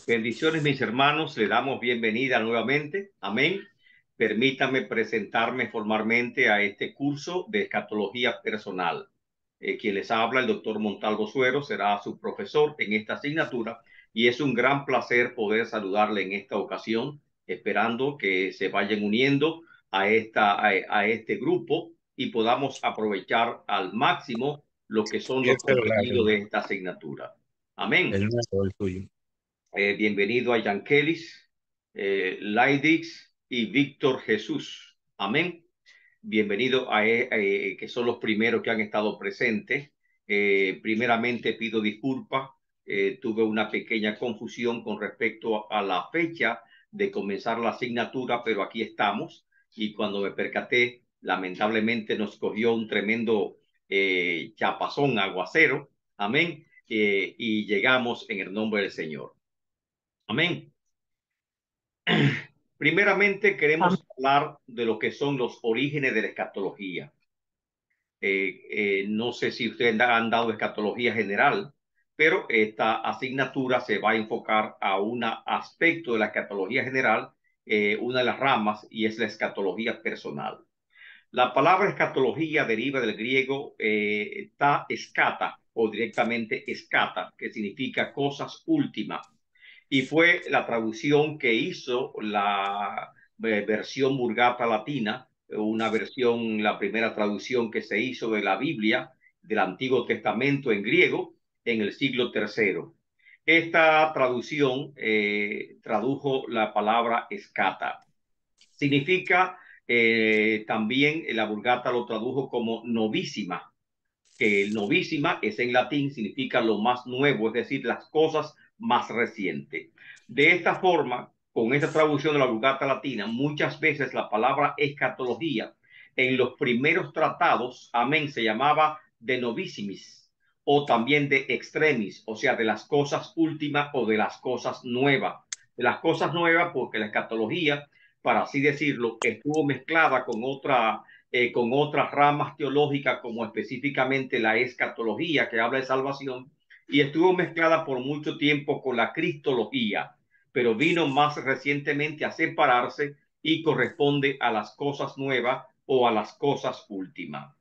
Bendiciones, mis hermanos. Le damos bienvenida nuevamente. Amén. Permítame presentarme formalmente a este curso de escatología personal. Quien les habla, el doctor Montalvo Suero, será su profesor en esta asignatura y es un gran placer poder saludarle en esta ocasión, esperando que se vayan uniendo a este grupo y podamos aprovechar al máximo lo que son Y el los celular, contenidos de esta asignatura. Amén. el nuevo, el tuyo. Bienvenido a Yankelis, Laidix y Víctor Jesús. Amén. Bienvenido que son los primeros que han estado presentes. Primeramente pido disculpas. Tuve una pequeña confusión con respecto a la fecha de comenzar la asignatura, pero aquí estamos. Y cuando me percaté, lamentablemente nos cogió un tremendo chapazón, aguacero. Amén. Y llegamos en el nombre del Señor. Amén. Primeramente queremos hablar de lo que son los orígenes de la escatología. No sé si ustedes han dado escatología general, pero esta asignatura se va a enfocar a un aspecto de la escatología general, una de las ramas, y es la escatología personal. La palabra escatología deriva del griego ta escata o directamente escata, que significa cosas últimas, y fue la traducción que hizo la versión Vulgata Latina, una versión, la primera traducción que se hizo de la Biblia del Antiguo Testamento en griego en el siglo III. Esta traducción tradujo la palabra escata. Significa también, la Vulgata lo tradujo como novísima, que el novísima es en latín, significa lo más nuevo, es decir, las cosas más recientes. De esta forma, con esta traducción de la Vulgata Latina, muchas veces la palabra escatología en los primeros tratados, amén, se llamaba de novissimis o también de extremis, o sea, de las cosas últimas o de las cosas nuevas. De las cosas nuevas porque la escatología, para así decirlo, estuvo mezclada con otras ramas teológicas, como específicamente la escatología, que habla de salvación, y estuvo mezclada por mucho tiempo con la cristología, pero vino más recientemente a separarse y corresponde a las cosas nuevas o a las cosas últimas.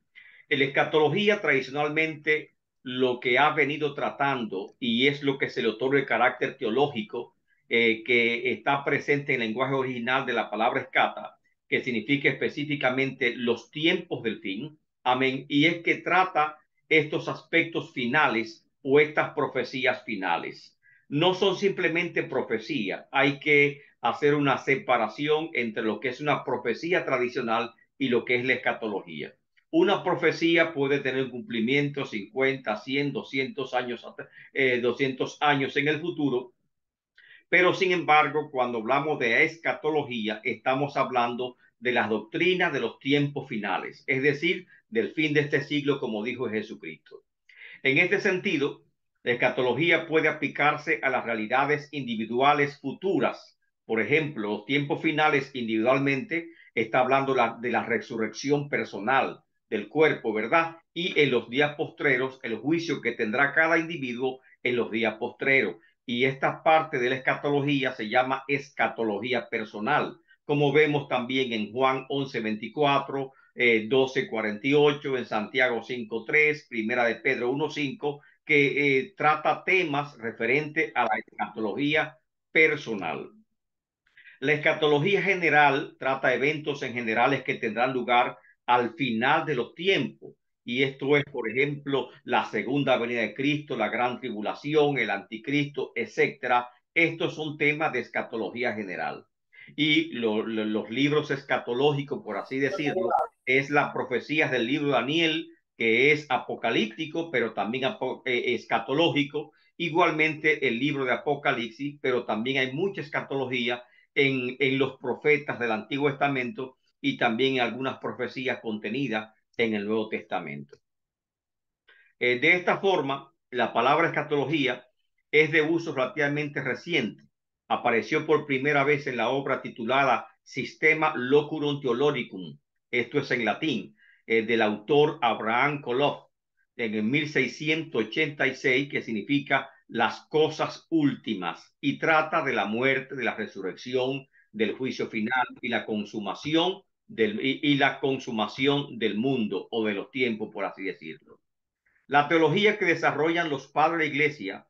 En la escatología tradicionalmente lo que ha venido tratando, y es lo que se le otorga el carácter teológico, que está presente en el lenguaje original de la palabra escata, que significa específicamente los tiempos del fin, amén, y es que trata estos aspectos finales o estas profecías finales. No son simplemente profecía, hay que hacer una separación entre lo que es una profecía tradicional y lo que es la escatología. Una profecía puede tener cumplimiento 50, 100, 200 años, 200 años en el futuro, pero sin embargo, cuando hablamos de escatología, estamos hablando de las doctrinas de los tiempos finales, es decir, del fin de este siglo, como dijo Jesucristo. En este sentido, la escatología puede aplicarse a las realidades individuales futuras. Por ejemplo, los tiempos finales individualmente está hablando de la resurrección personal del cuerpo, ¿verdad? Y en los días postreros, el juicio que tendrá cada individuo en los días postreros. Y esta parte de la escatología se llama escatología personal, como vemos también en Juan 11:24, 12:48, en Santiago 5:3, Primera de Pedro 1:5, que trata temas referentes a la escatología personal. La escatología general trata eventos en generales que tendrán lugar al final de los tiempos. Y esto es, por ejemplo, la segunda venida de Cristo, la gran tribulación, el anticristo, etcétera. Estos son temas de escatología general. Y los libros escatológicos, por así decirlo, es las profecías del libro de Daniel, que es apocalíptico, pero también escatológico. Igualmente el libro de Apocalipsis, pero también hay mucha escatología en los profetas del Antiguo Testamento y también en algunas profecías contenidas en el Nuevo Testamento. De esta forma, la palabra escatología es de uso relativamente reciente. Apareció por primera vez en la obra titulada Systema Locurum Theologicum, esto es en latín, del autor Abraham Koloff, en el 1686, que significa las cosas últimas y trata de la muerte, de la resurrección, del juicio final y la consumación y la consumación del mundo o de los tiempos, por así decirlo. La teología que desarrollan los padres de la iglesia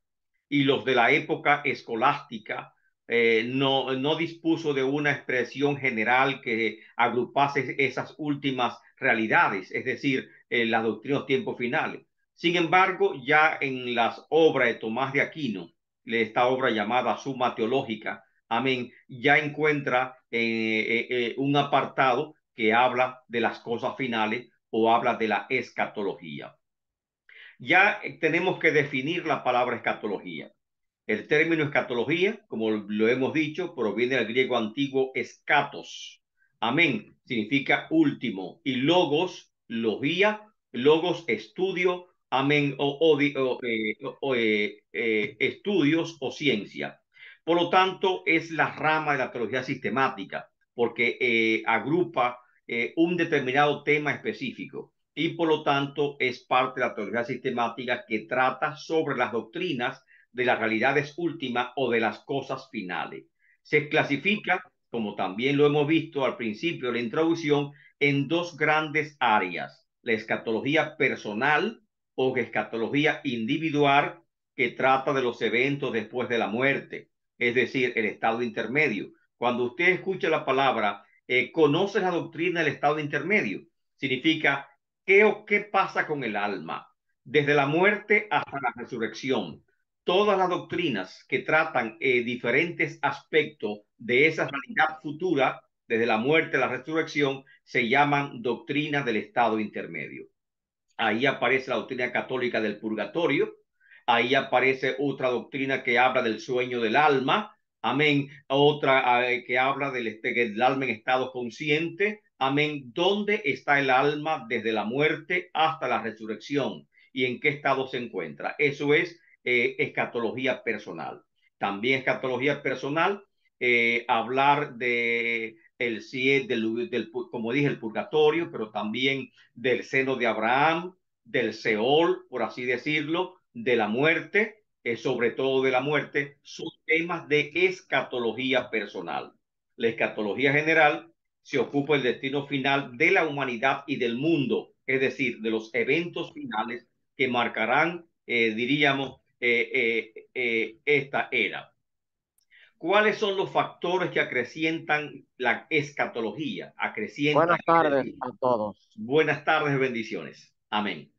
y los de la época escolástica no dispuso de una expresión general que agrupase esas últimas realidades, es decir, las doctrinas de tiempos finales. Sin embargo, ya en las obras de Tomás de Aquino, esta obra llamada Suma Teológica, amén, ya encuentra un apartado que habla de las cosas finales o habla de la escatología. Ya tenemos que definir la palabra escatología. El término escatología, como lo hemos dicho, proviene del griego antiguo escatos. Amén. Significa último. Y logos, logía, logos, estudio, amén, estudios o ciencia. Por lo tanto, es la rama de la teología sistemática, porque agrupa un determinado tema específico y por lo tanto es parte de la teología sistemática que trata sobre las doctrinas de las realidades últimas o de las cosas finales. Se clasifica, como también lo hemos visto al principio de la introducción, en dos grandes áreas: la escatología personal o escatología individual, que trata de los eventos después de la muerte, es decir, el estado intermedio. Cuando usted escucha la palabra, conoce la doctrina del estado intermedio, significa qué pasa con el alma desde la muerte hasta la resurrección. Todas las doctrinas que tratan diferentes aspectos de esa realidad futura, desde la muerte a la resurrección, se llaman doctrinas del estado intermedio. Ahí aparece la doctrina católica del purgatorio, ahí aparece otra doctrina que habla del sueño del alma, amén, otra que habla del alma en estado consciente, amén, dónde está el alma desde la muerte hasta la resurrección y en qué estado se encuentra. Eso es escatología personal. También escatología personal, hablar de el como dije, el purgatorio, pero también del seno de Abraham, del Seol, por así decirlo, de la muerte, sobre todo de la muerte, son temas de escatología personal. La escatología general se ocupa del destino final de la humanidad y del mundo, es decir, de los eventos finales que marcarán, diríamos, esta era. ¿Cuáles son los factores que acrecientan la escatología? Acrecientan, Buenas es tardes decir, a todos. buenas tardes, bendiciones. Amén.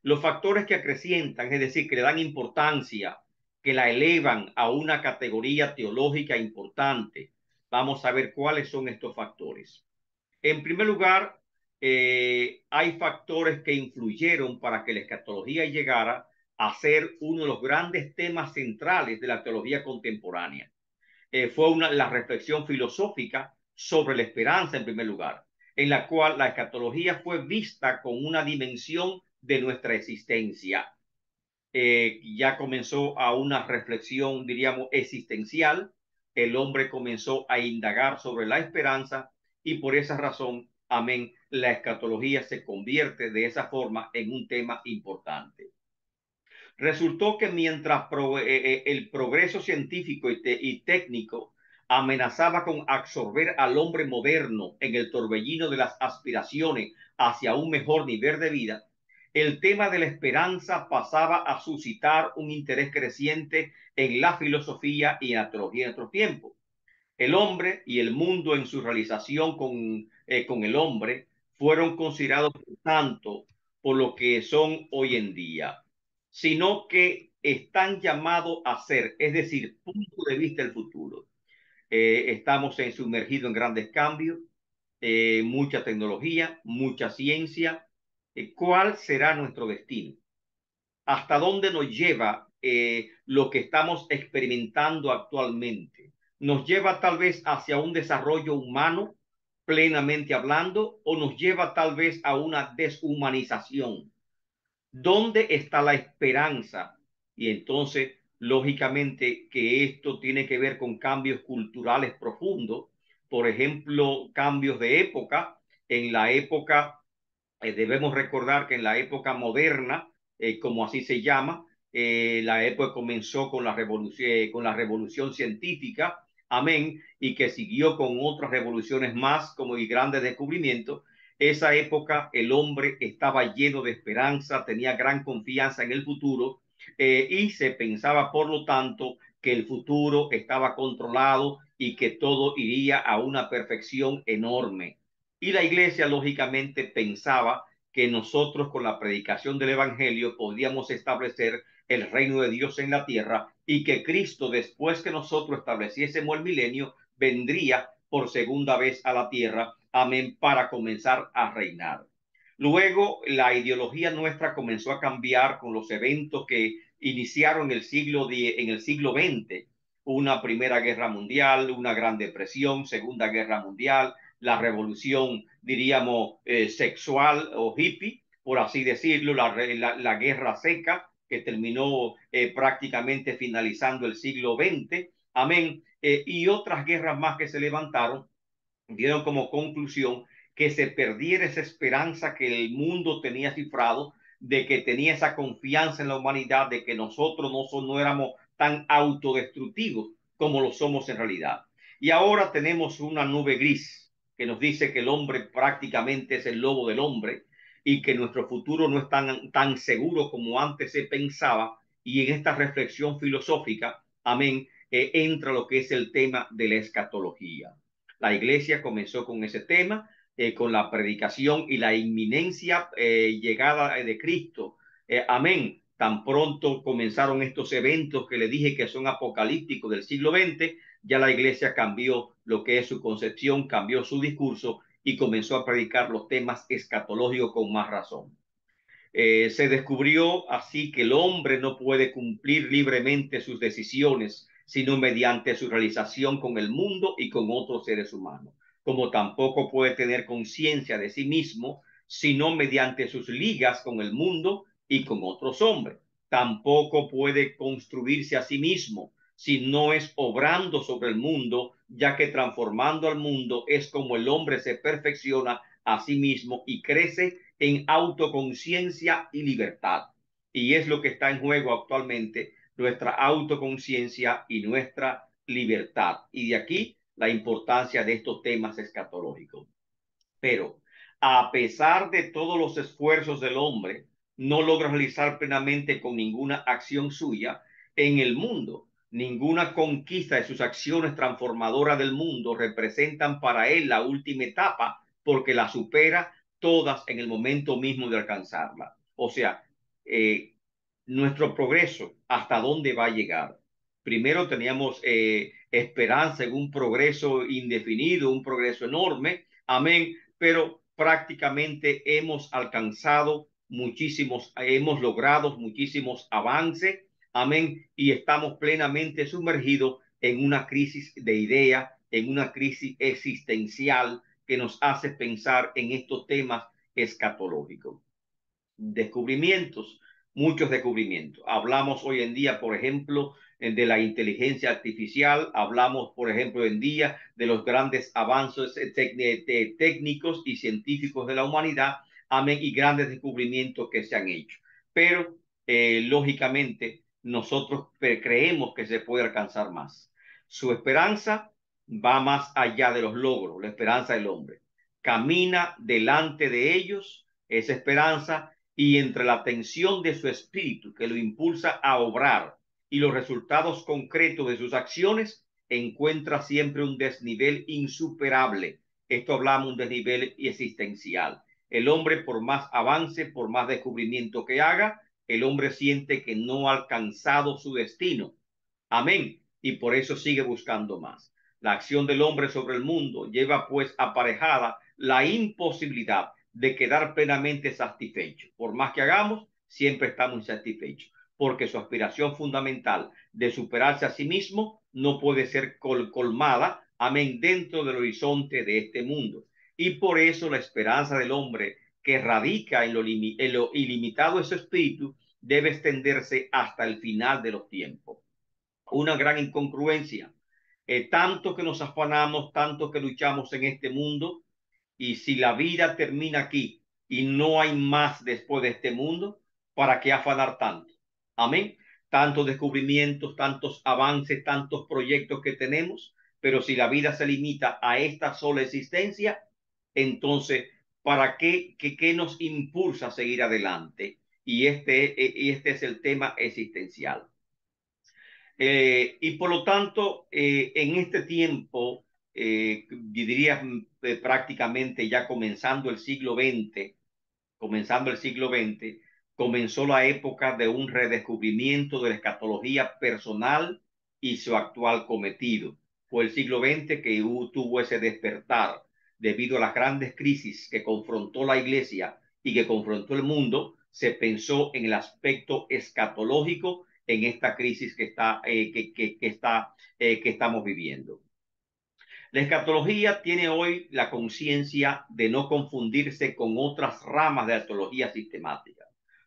Los factores que acrecientan, es decir, que le dan importancia, que la elevan a una categoría teológica importante. Vamos a ver cuáles son estos factores. En primer lugar, hay factores que influyeron para que la escatología llegara a ser uno de los grandes temas centrales de la teología contemporánea. Fue la reflexión filosófica sobre la esperanza en primer lugar, en la cual la escatología fue vista con una dimensión de nuestra existencia. Ya comenzó a una reflexión, diríamos, existencial. El hombre comenzó a indagar sobre la esperanza y por esa razón, amén, la escatología se convierte de esa forma en un tema importante. Resultó que mientras el progreso científico y técnico amenazaba con absorber al hombre moderno en el torbellino de las aspiraciones hacia un mejor nivel de vida, el tema de la esperanza pasaba a suscitar un interés creciente en la filosofía y en la teología de nuestro tiempo. El hombre y el mundo en su realización con el hombre fueron considerados tanto por lo que son hoy en día, sino que están llamados a ser, es decir, punto de vista del futuro. Estamos sumergidos en grandes cambios, mucha tecnología, mucha ciencia. ¿Cuál será nuestro destino? ¿Hasta dónde nos lleva lo que estamos experimentando actualmente? ¿Nos lleva tal vez hacia un desarrollo humano, plenamente hablando, o nos lleva tal vez a una deshumanización? ¿Dónde está la esperanza? Y entonces, lógicamente, que esto tiene que ver con cambios culturales profundos, por ejemplo, cambios de época. En la época, debemos recordar que en la época moderna, como así se llama, La época comenzó con la revolución científica, amén, y que siguió con otras revoluciones más como y grandes descubrimientos. Esa época el hombre estaba lleno de esperanza, tenía gran confianza en el futuro, y se pensaba, por lo tanto, que el futuro estaba controlado y que todo iría a una perfección enorme. Y la iglesia, lógicamente, pensaba que nosotros con la predicación del Evangelio podíamos establecer el reino de Dios en la tierra y que Cristo, después que nosotros estableciésemos el milenio, vendría por segunda vez a la tierra, amén, para comenzar a reinar. Luego, la ideología nuestra comenzó a cambiar con los eventos que iniciaron en el siglo XX, una primera guerra mundial, una gran depresión, segunda guerra mundial, la revolución, diríamos, sexual o hippie, por así decirlo, la guerra seca que terminó prácticamente finalizando el siglo XX, amén, y otras guerras más que se levantaron, dieron como conclusión que se perdiera esa esperanza que el mundo tenía cifrado, de que tenía esa confianza en la humanidad, de que nosotros no éramos tan autodestructivos como lo somos en realidad. Y ahora tenemos una nube gris que nos dice que el hombre prácticamente es el lobo del hombre y que nuestro futuro no es tan seguro como antes se pensaba. Y en esta reflexión filosófica, amén, entra lo que es el tema de la escatología. La iglesia comenzó con ese tema, con la predicación y la inminencia llegada de Cristo. Amén. Tan pronto comenzaron estos eventos que le dije que son apocalípticos del siglo XX, ya la iglesia cambió lo que es su concepción, cambió su discurso y comenzó a predicar los temas escatológicos con más razón. Se descubrió así que el hombre no puede cumplir libremente sus decisiones, sino mediante su realización con el mundo y con otros seres humanos, como tampoco puede tener conciencia de sí mismo, sino mediante sus ligas con el mundo y con otros hombres. Tampoco puede construirse a sí mismo, si no es obrando sobre el mundo, ya que transformando al mundo es como el hombre se perfecciona a sí mismo y crece en autoconciencia y libertad. Y es lo que está en juego actualmente, nuestra autoconciencia y nuestra libertad. Y de aquí la importancia de estos temas escatológicos. Pero a pesar de todos los esfuerzos del hombre, no logra realizar plenamente con ninguna acción suya en el mundo. Ninguna conquista de sus acciones transformadoras del mundo representan para él la última etapa porque la supera todas en el momento mismo de alcanzarla. O sea, eh, nuestro progreso, ¿hasta dónde va a llegar? Primero teníamos esperanza en un progreso indefinido, un progreso enorme, amén, pero prácticamente hemos alcanzado muchísimos, hemos logrado muchísimos avances, amén, y estamos plenamente sumergidos en una crisis de idea, en una crisis existencial que nos hace pensar en estos temas escatológicos. Descubrimientos, muchos descubrimientos. Hablamos hoy en día, por ejemplo, de la inteligencia artificial, hablamos, por ejemplo, hoy en día de los grandes avances técnicos y científicos de la humanidad, amén, y grandes descubrimientos que se han hecho. Pero, lógicamente, nosotros creemos que se puede alcanzar más. Su esperanza va más allá de los logros, la esperanza del hombre. Camina delante de ellos esa esperanza y entre la tensión de su espíritu que lo impulsa a obrar y los resultados concretos de sus acciones, encuentra siempre un desnivel insuperable. Esto hablamos de un desnivel existencial. El hombre, por más avance, por más descubrimiento que haga, el hombre siente que no ha alcanzado su destino. Amén. Y por eso sigue buscando más. La acción del hombre sobre el mundo lleva pues aparejada la imposibilidad de quedar plenamente satisfecho. Por más que hagamos, siempre estamos insatisfechos, porque su aspiración fundamental de superarse a sí mismo no puede ser colmada, amén, dentro del horizonte de este mundo. Y por eso la esperanza del hombre que radica en lo ilimitado de su espíritu debe extenderse hasta el final de los tiempos. Una gran incongruencia. Tanto que nos afanamos, tanto que luchamos en este mundo, y si la vida termina aquí y no hay más después de este mundo, ¿para qué afanar tanto? Amén. Tantos descubrimientos, tantos avances, tantos proyectos que tenemos, pero si la vida se limita a esta sola existencia, entonces, ¿para qué nos impulsa a seguir adelante? Y este es el tema existencial. Y por lo tanto, en este tiempo, diría prácticamente ya comenzando el siglo XX, comenzó la época de un redescubrimiento de la escatología personal y su actual cometido. Fue el siglo XX que tuvo ese despertar debido a las grandes crisis que confrontó la iglesia y que confrontó el mundo. Se pensó en el aspecto escatológico en esta crisis que estamos viviendo. La escatología tiene hoy la conciencia de no confundirse con otras ramas de la teología sistemática.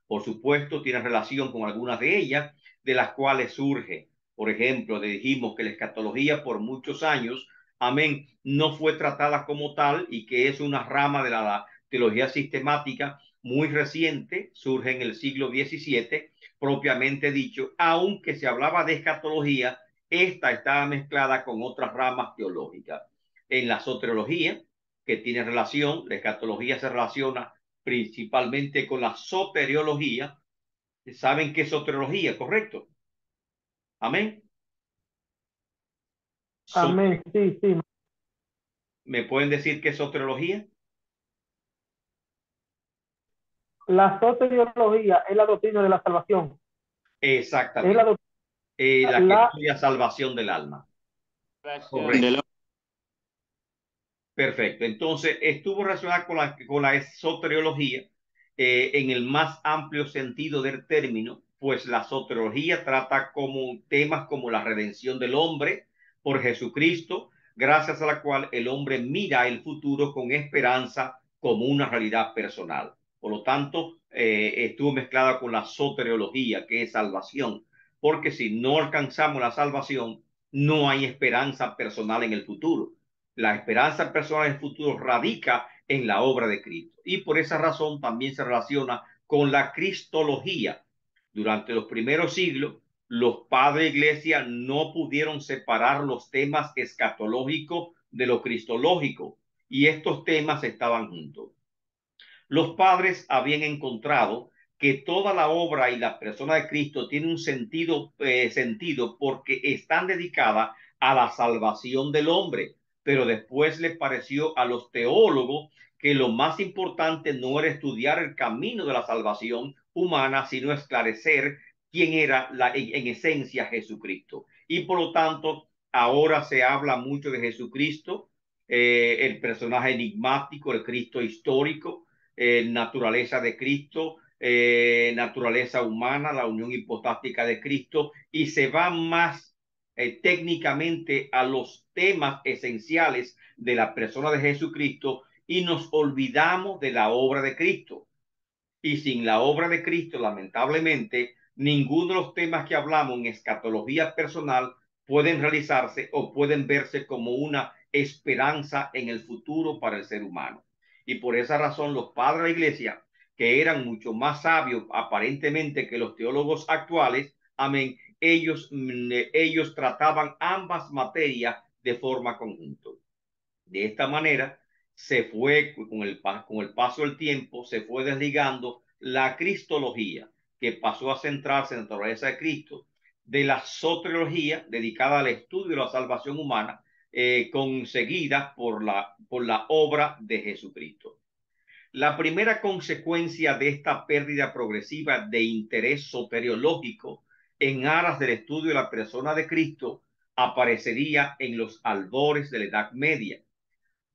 Por supuesto, tiene relación con algunas de ellas, de las cuales surge. Por ejemplo, dijimos que la escatología por muchos años, amén, no fue tratada como tal y que es una rama de la teología sistemática muy reciente, surge en el siglo XVII, propiamente dicho, aunque se hablaba de escatología, esta estaba mezclada con otras ramas teológicas. En la soteriología, que tiene relación, la escatología se relaciona principalmente con la soteriología. ¿Saben qué es soteriología? ¿Correcto? Amén. So Amén. Sí, sí. ¿Me pueden decir qué es soteriología? La soteriología es la doctrina de la salvación. Es Exactamente. La que la, estudia salvación del alma. del Correcto. Perfecto. Entonces, estuvo relacionada con la soteriología en el más amplio sentido del término, pues la soteriología trata como temas como la redención del hombre por Jesucristo, gracias a la cual el hombre mira el futuro con esperanza como una realidad personal. Por lo tanto, estuvo mezclada con la soteriología, que es salvación, porque si no alcanzamos la salvación, no hay esperanza personal en el futuro. La esperanza personal en el futuro radica en la obra de Cristo. Y por esa razón también se relaciona con la cristología. Durante los primeros siglos, los padres de iglesia no pudieron separar los temas escatológicos de lo cristológico, y estos temas estaban juntos. Los padres habían encontrado que toda la obra y la persona de Cristo tiene un sentido porque están dedicadas a la salvación del hombre, pero después les pareció a los teólogos que lo más importante no era estudiar el camino de la salvación humana, sino esclarecer quién era en esencia Jesucristo. Y por lo tanto, ahora se habla mucho de Jesucristo, el personaje enigmático, el Cristo histórico, naturaleza de Cristo, naturaleza humana, la unión hipostática de Cristo, y se va más técnicamente a los temas esenciales de la persona de Jesucristo y nos olvidamos de la obra de Cristo. Y sin la obra de Cristo, lamentablemente, ninguno de los temas que hablamos en escatología personal pueden realizarse o pueden verse como una esperanza en el futuro para el ser humano. Y por esa razón los padres de la iglesia, que eran mucho más sabios aparentemente que los teólogos actuales, amén, ellos trataban ambas materias de forma conjunta. De esta manera, se fue con el paso del tiempo, se fue desligando la cristología, que pasó a centrarse en la naturaleza de Cristo, de la soteriología, dedicada al estudio de la salvación humana, conseguida por la obra de Jesucristo. La primera consecuencia de esta pérdida progresiva de interés soteriológico en aras del estudio de la persona de Cristo aparecería en los albores de la Edad Media.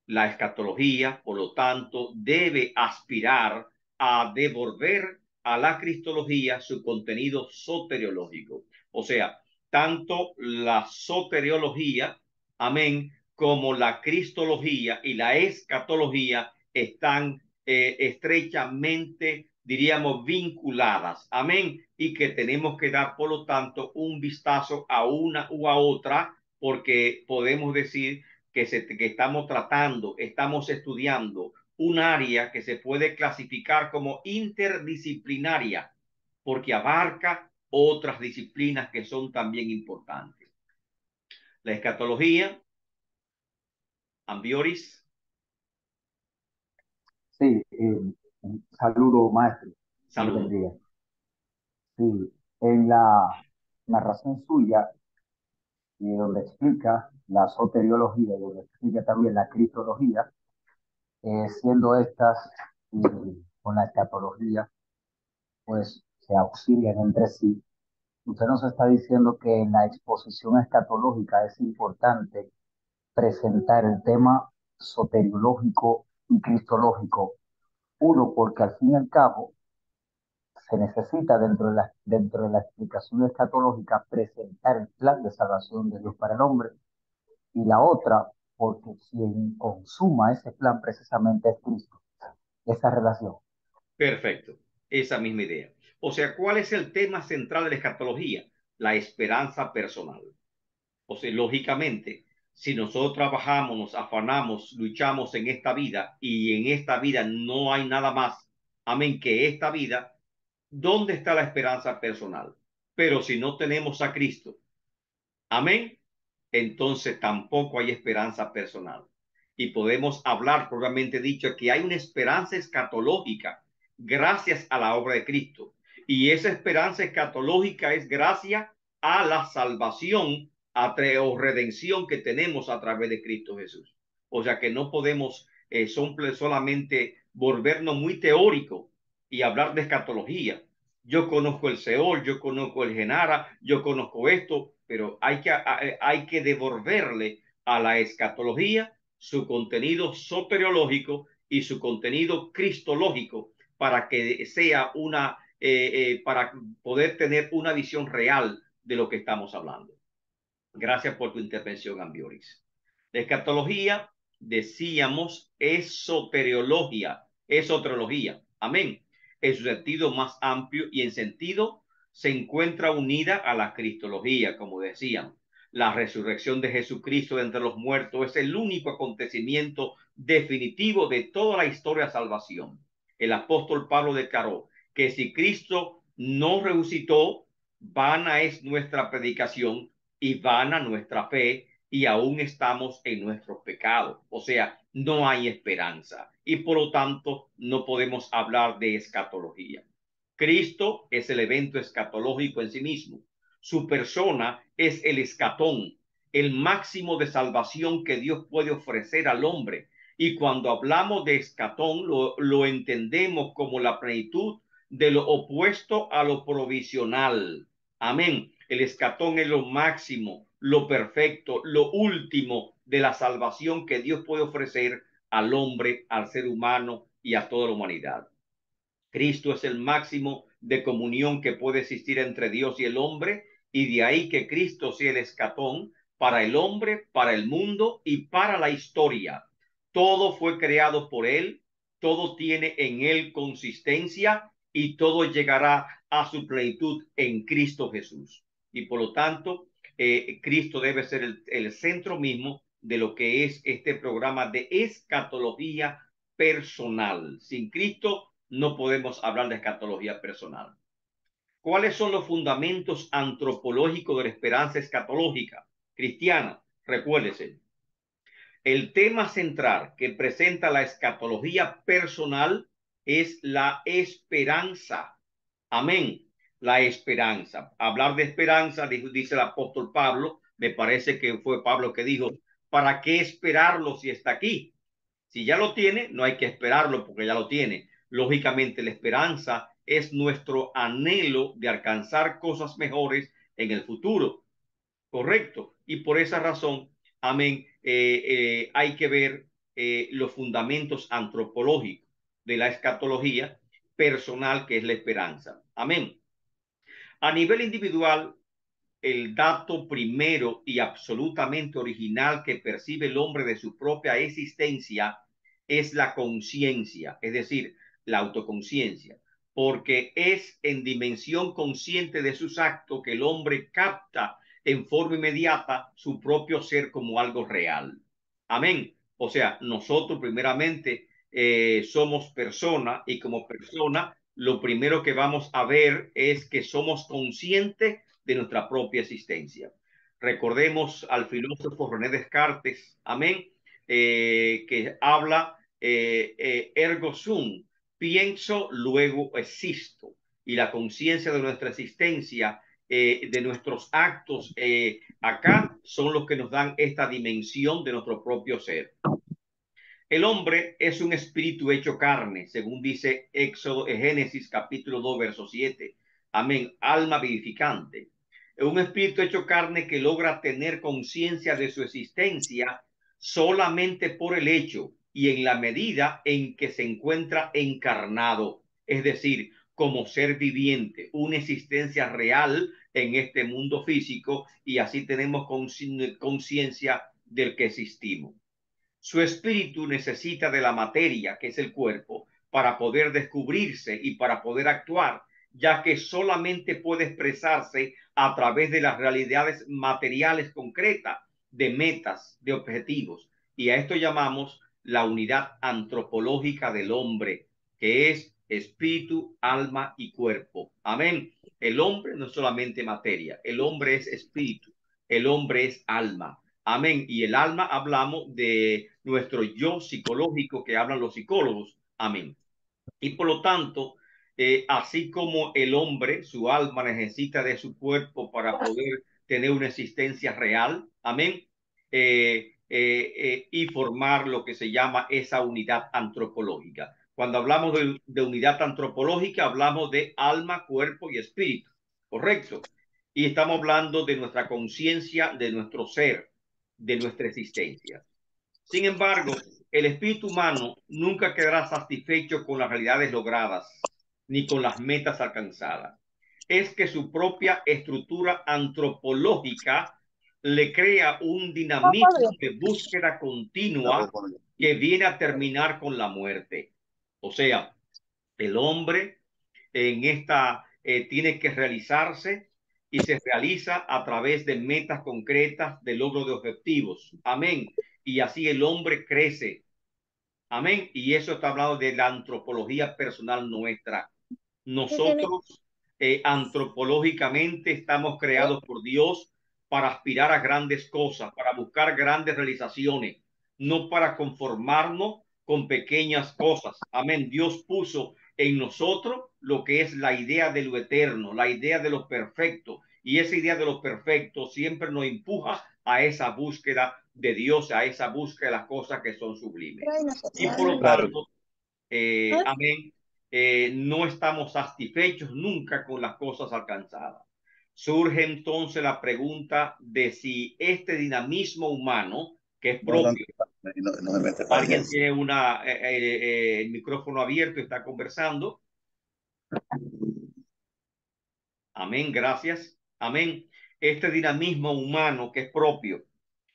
La escatología, por lo tanto, debe aspirar a devolver a la cristología su contenido soteriológico. O sea, tanto la soteriología, amén, como la cristología y la escatología están estrechamente, diríamos, vinculadas. Amén. Y que tenemos que dar, por lo tanto, un vistazo a una u a otra, porque podemos decir que estamos tratando, estamos estudiando un área que se puede clasificar como interdisciplinaria, porque abarca otras disciplinas que son también importantes. La escatología, Ambioris. Sí, saludo, maestro. Saludos. Sí, en la narración suya, donde explica la soteriología y donde explica también la cristología, siendo estas con la escatología, pues se auxilian entre sí. Usted nos está diciendo que en la exposición escatológica es importante presentar el tema soteriológico y cristológico. Uno, porque al fin y al cabo se necesita dentro de la explicación escatológica presentar el plan de salvación de Dios para el hombre. Y la otra, porque quien consuma ese plan precisamente es Cristo. Esa relación. Perfecto, esa misma idea. O sea, ¿cuál es el tema central de la escatología? La esperanza personal. O sea, lógicamente, si nosotros trabajamos, nos afanamos, luchamos en esta vida y en esta vida no hay nada más, amén, que esta vida, ¿dónde está la esperanza personal? Pero si no tenemos a Cristo, amén, entonces tampoco hay esperanza personal. Y podemos hablar, probablemente dicho, que hay una esperanza escatológica gracias a la obra de Cristo. Y esa esperanza escatológica es gracias a la salvación o redención que tenemos a través de Cristo Jesús. O sea que no podemos solamente volvernos muy teóricos y hablar de escatología. Yo conozco el Seol, yo conozco el Genara, yo conozco esto, pero hay que devolverle a la escatología su contenido soteriológico y su contenido cristológico para que sea para poder tener una visión real de lo que estamos hablando. Gracias por tu intervención, Ambioris. La escatología, decíamos, es soteriología, es soteriología. Amén. En su sentido más amplio y en sentido se encuentra unida a la cristología, como decían. La resurrección de Jesucristo de entre los muertos es el único acontecimiento definitivo de toda la historia de salvación. El apóstol Pablo declaró que si Cristo no resucitó, vana es nuestra predicación y vana nuestra fe y aún estamos en nuestros pecados. O sea, no hay esperanza y por lo tanto no podemos hablar de escatología. Cristo es el evento escatológico en sí mismo. Su persona es el escatón, el máximo de salvación que Dios puede ofrecer al hombre. Y cuando hablamos de escatón, lo entendemos como la plenitud de lo opuesto a lo provisional. Amén. El escatón es lo máximo, lo perfecto, lo último de la salvación que Dios puede ofrecer al hombre, al ser humano y a toda la humanidad. Cristo es el máximo de comunión que puede existir entre Dios y el hombre, y de ahí que Cristo sea el escatón para el hombre, para el mundo y para la historia. Todo fue creado por él, todo tiene en él consistencia y todo llegará a su plenitud en Cristo Jesús. Y por lo tanto, Cristo debe ser el centro mismo de lo que es este programa de escatología personal. Sin Cristo no podemos hablar de escatología personal. ¿Cuáles son los fundamentos antropológicos de la esperanza escatológica cristiana? Recuérdese, el tema central que presenta la escatología personal es la esperanza. Amén. La esperanza. Hablar de esperanza, dice el apóstol Pablo, me parece que fue Pablo que dijo, ¿para qué esperarlo si está aquí? Si ya lo tiene, no hay que esperarlo porque ya lo tiene. Lógicamente, la esperanza es nuestro anhelo de alcanzar cosas mejores en el futuro. Correcto. Y por esa razón, amén, hay que ver los fundamentos antropológicos de la escatología personal, que es la esperanza. Amén. A nivel individual, el dato primero y absolutamente original que percibe el hombre de su propia existencia es la conciencia, es decir, la autoconciencia, porque es en dimensión consciente de sus actos que el hombre capta en forma inmediata su propio ser como algo real. Amén. O sea, nosotros primeramente somos persona y como persona lo primero que vamos a ver es que somos conscientes de nuestra propia existencia. Recordemos al filósofo René Descartes, amén, que habla ergo sum, pienso, luego existo. Y la conciencia de nuestra existencia, de nuestros actos acá, son los que nos dan esta dimensión de nuestro propio ser. El hombre es un espíritu hecho carne, según dice Génesis capítulo 2, verso 7. Amén. Alma vivificante. Un espíritu hecho carne que logra tener conciencia de su existencia solamente por el hecho y en la medida en que se encuentra encarnado, es decir, como ser viviente, una existencia real en este mundo físico, y así tenemos conciencia del que existimos. Su espíritu necesita de la materia, que es el cuerpo, para poder descubrirse y para poder actuar, ya que solamente puede expresarse a través de las realidades materiales concretas, de metas, de objetivos. Y a esto llamamos la unidad antropológica del hombre, que es espíritu, alma y cuerpo. Amén. El hombre no es solamente materia, el hombre es espíritu, el hombre es alma. Amén. Y el alma, hablamos de nuestro yo psicológico que hablan los psicólogos. Amén. Y por lo tanto, así como el hombre, su alma necesita de su cuerpo para poder tener una existencia real. Amén. Y formar lo que se llama esa unidad antropológica. Cuando hablamos de unidad antropológica, hablamos de alma, cuerpo y espíritu. ¿Correcto? Y estamos hablando de nuestra conciencia, de nuestro ser, de nuestra existencia. Sin embargo, el espíritu humano nunca quedará satisfecho con las realidades logradas ni con las metas alcanzadas. Es que su propia estructura antropológica le crea un dinamismo de búsqueda continua que viene a terminar con la muerte. O sea, el hombre en esta tiene que realizarse y se realiza a través de metas concretas, de logro de objetivos. Amén. Y así el hombre crece. Amén. Y eso está hablando de la antropología personal nuestra. Nosotros antropológicamente estamos creados por Dios para aspirar a grandes cosas, para buscar grandes realizaciones, no para conformarnos con pequeñas cosas. Amén. Dios puso en nosotros lo que es la idea de lo eterno, la idea de lo perfecto. Y esa idea de lo perfecto siempre nos empuja a esa búsqueda de Dios, a esa búsqueda de las cosas que son sublimes. Y por lo tanto, amén, no estamos satisfechos nunca con las cosas alcanzadas. Surge entonces la pregunta de si este dinamismo humano, que es propio, alguien tiene el micrófono abierto y está conversando. Amén, gracias. Amén. Este dinamismo humano que es propio.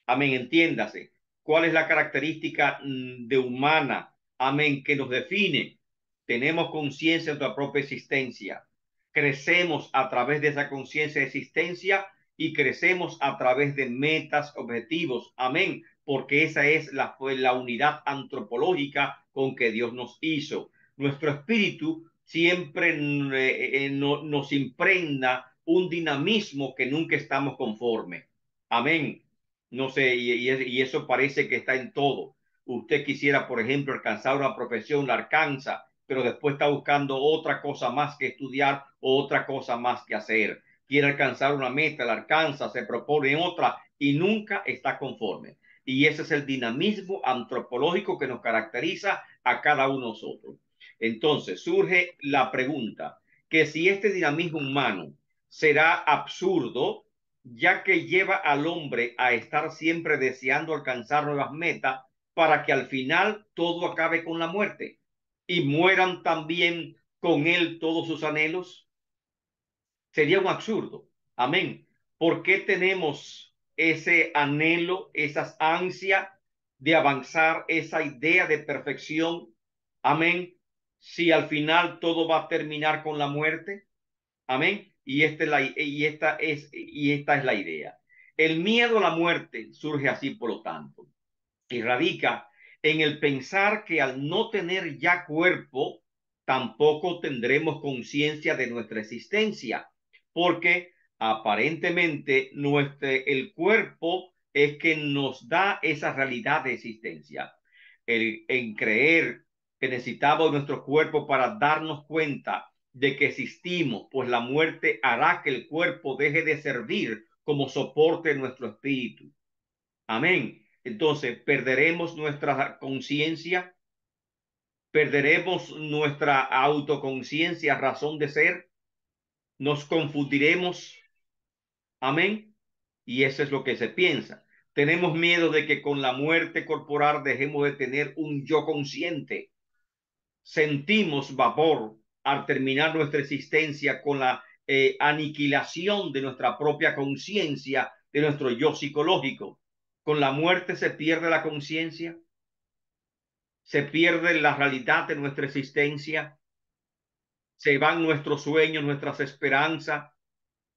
Amén, entiéndase. ¿Cuál es la característica de humana? Amén, que nos define. Tenemos conciencia de nuestra propia existencia. Crecemos a través de esa conciencia de existencia y crecemos a través de metas, objetivos. Amén, porque esa es la unidad antropológica con que Dios nos hizo. Nuestro espíritu siempre nos impregna un dinamismo que nunca estamos conformes. Amén. No sé, y eso parece que está en todo. Usted quisiera, por ejemplo, alcanzar una profesión, la alcanza, pero después está buscando otra cosa más que estudiar o otra cosa más que hacer. Quiere alcanzar una meta, la alcanza, se propone otra y nunca está conforme. Y ese es el dinamismo antropológico que nos caracteriza a cada uno de nosotros. Entonces surge la pregunta, que si este dinamismo humano será absurdo, ya que lleva al hombre a estar siempre deseando alcanzar nuevas metas para que al final todo acabe con la muerte y mueran también con él todos sus anhelos. Sería un absurdo. Amén. ¿Por qué tenemos ese anhelo, esas ansias de avanzar, esa idea de perfección? Amén. Si al final todo va a terminar con la muerte. Amén. Y esta es la idea. El miedo a la muerte surge así, por lo tanto, y radica en el pensar que al no tener ya cuerpo, tampoco tendremos conciencia de nuestra existencia, porque aparentemente el cuerpo es que nos da esa realidad de existencia. En creer que necesitamos nuestro cuerpo para darnos cuenta de que existimos, pues la muerte hará que el cuerpo deje de servir como soporte de nuestro espíritu. Amén. Entonces, perderemos nuestra conciencia, perderemos nuestra autoconciencia, razón de ser, nos confundiremos. Amén. Y eso es lo que se piensa. Tenemos miedo de que con la muerte corporal dejemos de tener un yo consciente. Sentimos vapor al terminar nuestra existencia con la aniquilación de nuestra propia conciencia, de nuestro yo psicológico. Con la muerte se pierde la conciencia, se pierde la realidad de nuestra existencia, se van nuestros sueños, nuestras esperanzas,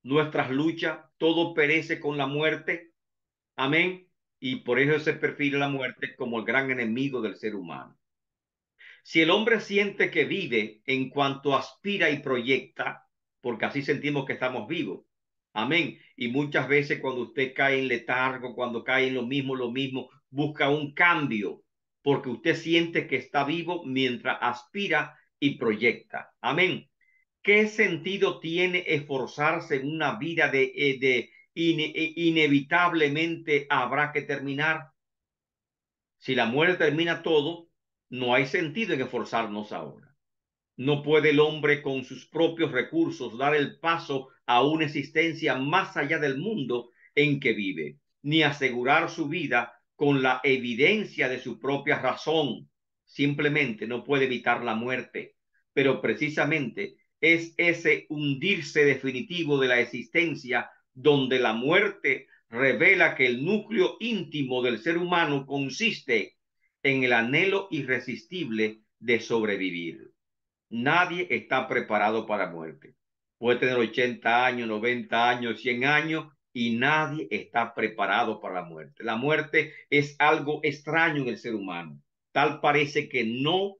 nuestras luchas, todo perece con la muerte. Amén. Y por eso se perfila la muerte como el gran enemigo del ser humano. Si el hombre siente que vive en cuanto aspira y proyecta, porque así sentimos que estamos vivos. Amén. Y muchas veces cuando usted cae en letargo, cuando cae en lo mismo, busca un cambio, porque usted siente que está vivo mientras aspira y proyecta. Amén. ¿Qué sentido tiene esforzarse en una vida inevitablemente habrá que terminar? Si la muerte termina todo, no hay sentido en esforzarnos ahora. No puede el hombre con sus propios recursos dar el paso a una existencia más allá del mundo en que vive, ni asegurar su vida con la evidencia de su propia razón. Simplemente no puede evitar la muerte, pero precisamente es ese hundirse definitivo de la existencia donde la muerte revela que el núcleo íntimo del ser humano consiste en el anhelo irresistible de sobrevivir. Nadie está preparado para la muerte. Puede tener 80 años, 90 años, 100 años y nadie está preparado para la muerte. La muerte es algo extraño en el ser humano. Tal parece que no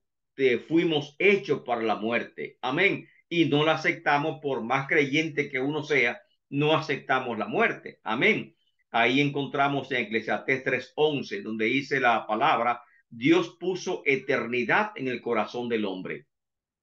fuimos hechos para la muerte. Amén. Y no la aceptamos por más creyente que uno sea, no aceptamos la muerte. Amén. Ahí encontramos en Eclesiastés 3:11, donde dice la palabra, Dios puso eternidad en el corazón del hombre.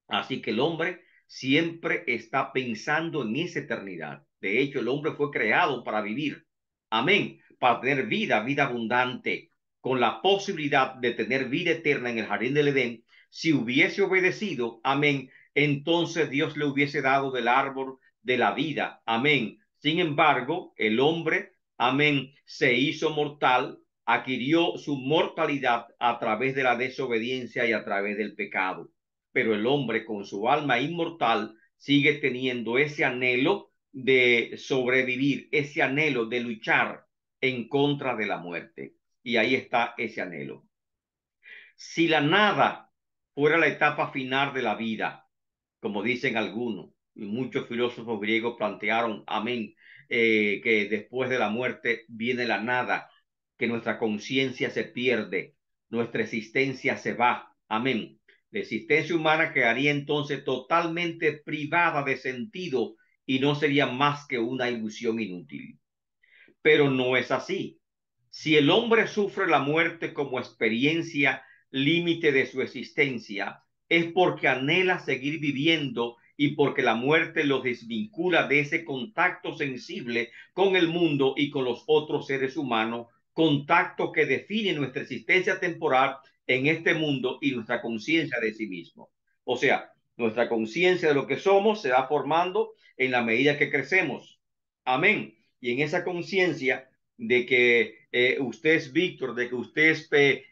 Así que el hombre siempre está pensando en esa eternidad. De hecho, el hombre fue creado para vivir. Amén. Para tener vida, vida abundante, con la posibilidad de tener vida eterna en el jardín del Edén. Si hubiese obedecido, amén, entonces Dios le hubiese dado del árbol de la vida. Amén. Sin embargo, el hombre, amén, se hizo mortal, adquirió su mortalidad a través de la desobediencia y a través del pecado. Pero el hombre con su alma inmortal sigue teniendo ese anhelo de sobrevivir, ese anhelo de luchar en contra de la muerte. Y ahí está ese anhelo. Si la nada fuera la etapa final de la vida, como dicen algunos, y muchos filósofos griegos plantearon, amén, que después de la muerte viene la nada, que nuestra conciencia se pierde, nuestra existencia se va, amén. La existencia humana quedaría entonces totalmente privada de sentido y no sería más que una ilusión inútil. Pero no es así. Si el hombre sufre la muerte como experiencia límite de su existencia, es porque anhela seguir viviendo y porque la muerte lo desvincula de ese contacto sensible con el mundo y con los otros seres humanos, contacto que define nuestra existencia temporal en este mundo y nuestra conciencia de sí mismo. O sea, nuestra conciencia de lo que somos se va formando en la medida que crecemos. Amén. Y en esa conciencia de que usted es Víctor, de que usted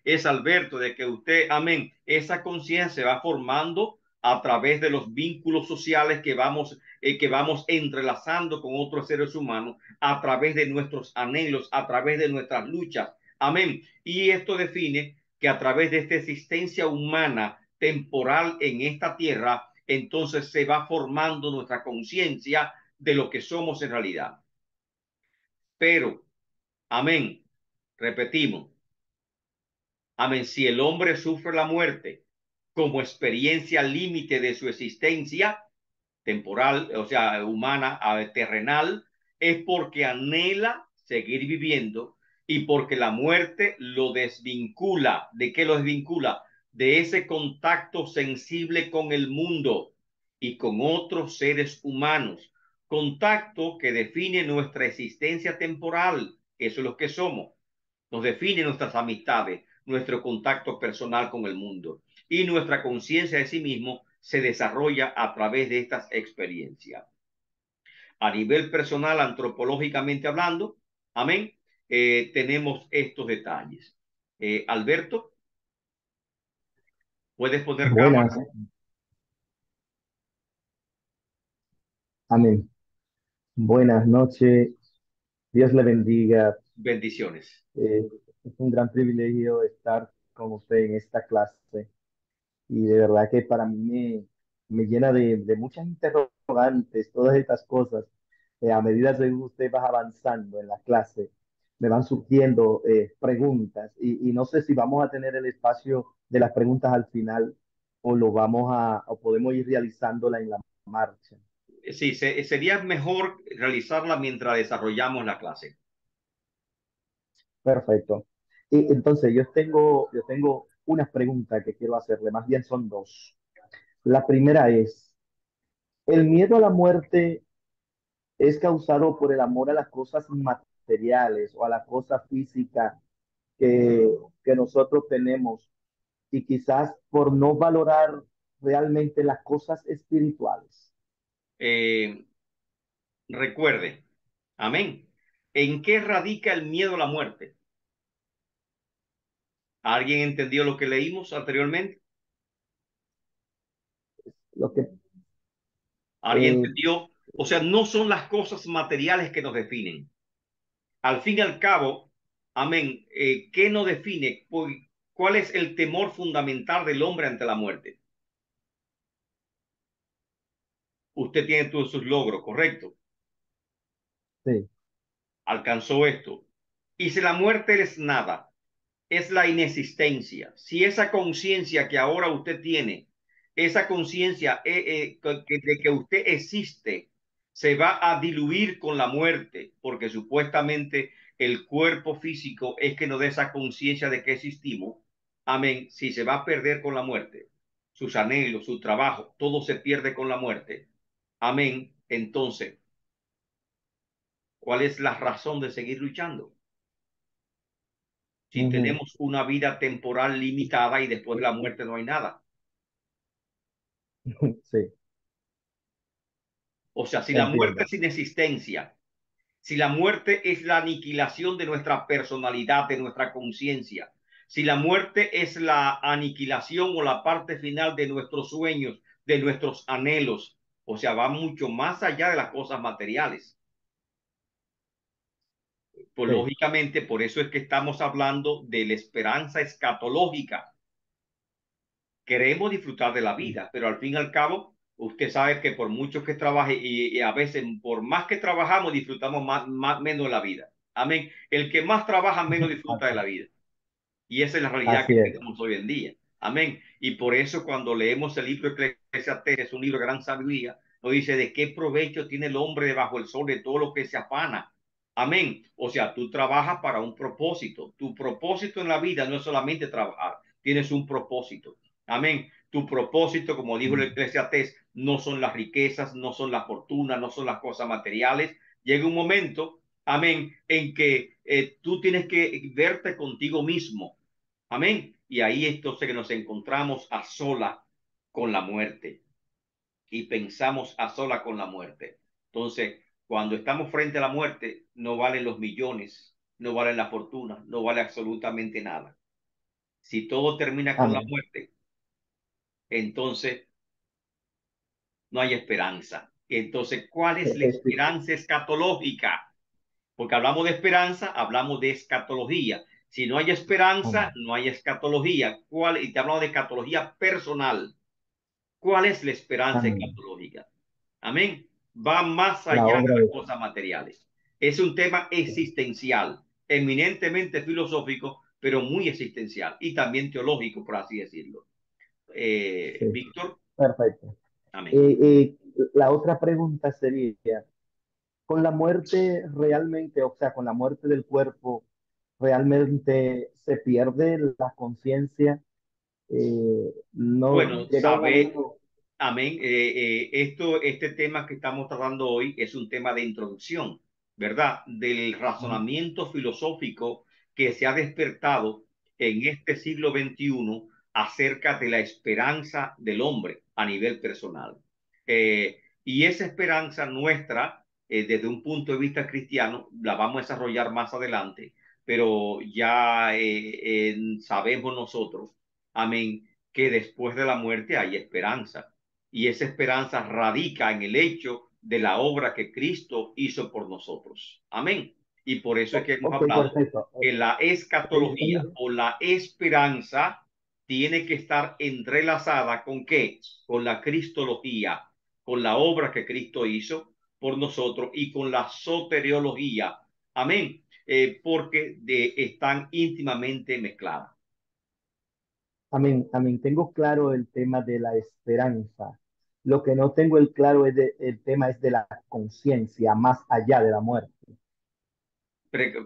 es Alberto, de que usted, amén, esa conciencia se va formando a través de los vínculos sociales que vamos entrelazando con otros seres humanos, a través de nuestros anhelos, a través de nuestras luchas. Amén. Y esto define que a través de esta existencia humana temporal en esta tierra, entonces se va formando nuestra conciencia de lo que somos en realidad. Pero, amén, repetimos, amén, si el hombre sufre la muerte como experiencia límite de su existencia temporal, o sea, humana, terrenal, es porque anhela seguir viviendo y porque la muerte lo desvincula. ¿De qué lo desvincula? De ese contacto sensible con el mundo y con otros seres humanos. Contacto que define nuestra existencia temporal. Eso es lo que somos. Nos define nuestras amistades, nuestro contacto personal con el mundo y nuestra conciencia de sí mismo se desarrolla a través de estas experiencias. A nivel personal, antropológicamente hablando, amén, tenemos estos detalles. Alberto, ¿puedes poner Buenas, cámara? amén. Buenas noches, Dios le bendiga. Bendiciones. Es un gran privilegio estar con usted en esta clase y de verdad que para mí me llena de muchas interrogantes, todas estas cosas. A medida que usted va avanzando en la clase, me van surgiendo preguntas y no sé si vamos a tener el espacio de las preguntas al final o o podemos ir realizándola en la marcha. Sí, sería mejor realizarla mientras desarrollamos la clase. Perfecto. Y entonces yo tengo unas preguntas que quiero hacerle, más bien son dos. La primera es, ¿el miedo a la muerte es causado por el amor a las cosas materiales o a la cosa física que, que nosotros tenemos y quizás por no valorar realmente las cosas espirituales? Eh, Recuerde, amén. ¿En qué radica el miedo a la muerte? ¿Alguien entendió lo que leímos anteriormente? Lo que, ¿Alguien eh, entendió? O sea, no son las cosas materiales que nos definen. Al fin y al cabo, amén, ¿qué nos define? ¿Cuál es el temor fundamental del hombre ante la muerte? Usted tiene todos sus logros, ¿correcto? sí, Alcanzó esto. Y si la muerte es nada, es la inexistencia. Si esa conciencia que ahora usted tiene, esa conciencia de que usted existe, se va a diluir con la muerte, porque supuestamente el cuerpo físico es que nos da esa conciencia de que existimos. Amén. Si se va a perder con la muerte, sus anhelos, su trabajo, todo se pierde con la muerte. Amén. Entonces, ¿cuál es la razón de seguir luchando? Si ujú, tenemos una vida temporal limitada y después de la muerte no hay nada. sí, O sea, si la muerte entiendo. es inexistencia, si la muerte es la aniquilación de nuestra personalidad, de nuestra conciencia, si la muerte es la aniquilación o la parte final de nuestros sueños, de nuestros anhelos, o sea, va mucho más allá de las cosas materiales. Pues Sí, lógicamente, por eso es que estamos hablando de la esperanza escatológica. Queremos disfrutar de la vida, pero al fin y al cabo, usted sabe que por mucho que trabaje y a veces por más que trabajamos, disfrutamos menos de la vida. Amén. El que más trabaja, menos disfruta de la vida. Y esa es la realidad que así es. tenemos hoy en día. Amén. Y por eso cuando leemos el libro de Eclesiastés, es un libro de gran sabiduría, nos dice de qué provecho tiene el hombre debajo del sol de todo lo que se afana. Amén. O sea, tú trabajas para un propósito. Tu propósito en la vida no es solamente trabajar, tienes un propósito. Amén. Tu propósito, como dijo el Eclesiastés, no son las riquezas, no son la fortuna, no son las cosas materiales. Llega un momento, amén, en que tú tienes que verte contigo mismo. Amén. Y ahí entonces que nos encontramos a sola con la muerte y pensamos a sola con la muerte. Entonces, cuando estamos frente a la muerte, no valen los millones, no vale la fortuna, no vale absolutamente nada. Si todo termina con la Amén. muerte, entonces no hay esperanza. Entonces, ¿cuál es la Sí, esperanza escatológica? Porque hablamos de esperanza, hablamos de escatología. Si no hay esperanza, amén. no hay escatología. ¿Cuál? Y te hablamos de escatología personal. ¿Cuál es la esperanza Amén. escatológica? Amén. Va más La allá de obra las de cosas materiales. Es un tema existencial, eminentemente filosófico, pero muy existencial y también teológico, por así decirlo. Sí, Víctor. perfecto. Amén. La otra pregunta sería, con la muerte realmente, o sea, con la muerte del cuerpo, realmente se pierde la conciencia. No Bueno, llega un sabe, momento. amén. Este tema que estamos tratando hoy es un tema de introducción, ¿verdad? Del Ujú. razonamiento filosófico que se ha despertado en este siglo XXI acerca de la esperanza del hombre a nivel personal. Y esa esperanza nuestra, desde un punto de vista cristiano, la vamos a desarrollar más adelante, pero ya sabemos nosotros, amén, que después de la muerte hay esperanza. Y esa esperanza radica en el hecho de la obra que Cristo hizo por nosotros. Amén. Y por eso es que hemos Ok, hablado perfecto. que la escatología o la esperanza tiene que estar entrelazada con qué? Con la cristología, con la obra que Cristo hizo por nosotros y con la soteriología. Amén. Porque están íntimamente mezcladas. Amén, amén. Tengo claro el tema de la esperanza. Lo que no tengo el claro el tema es de la conciencia más allá de la muerte.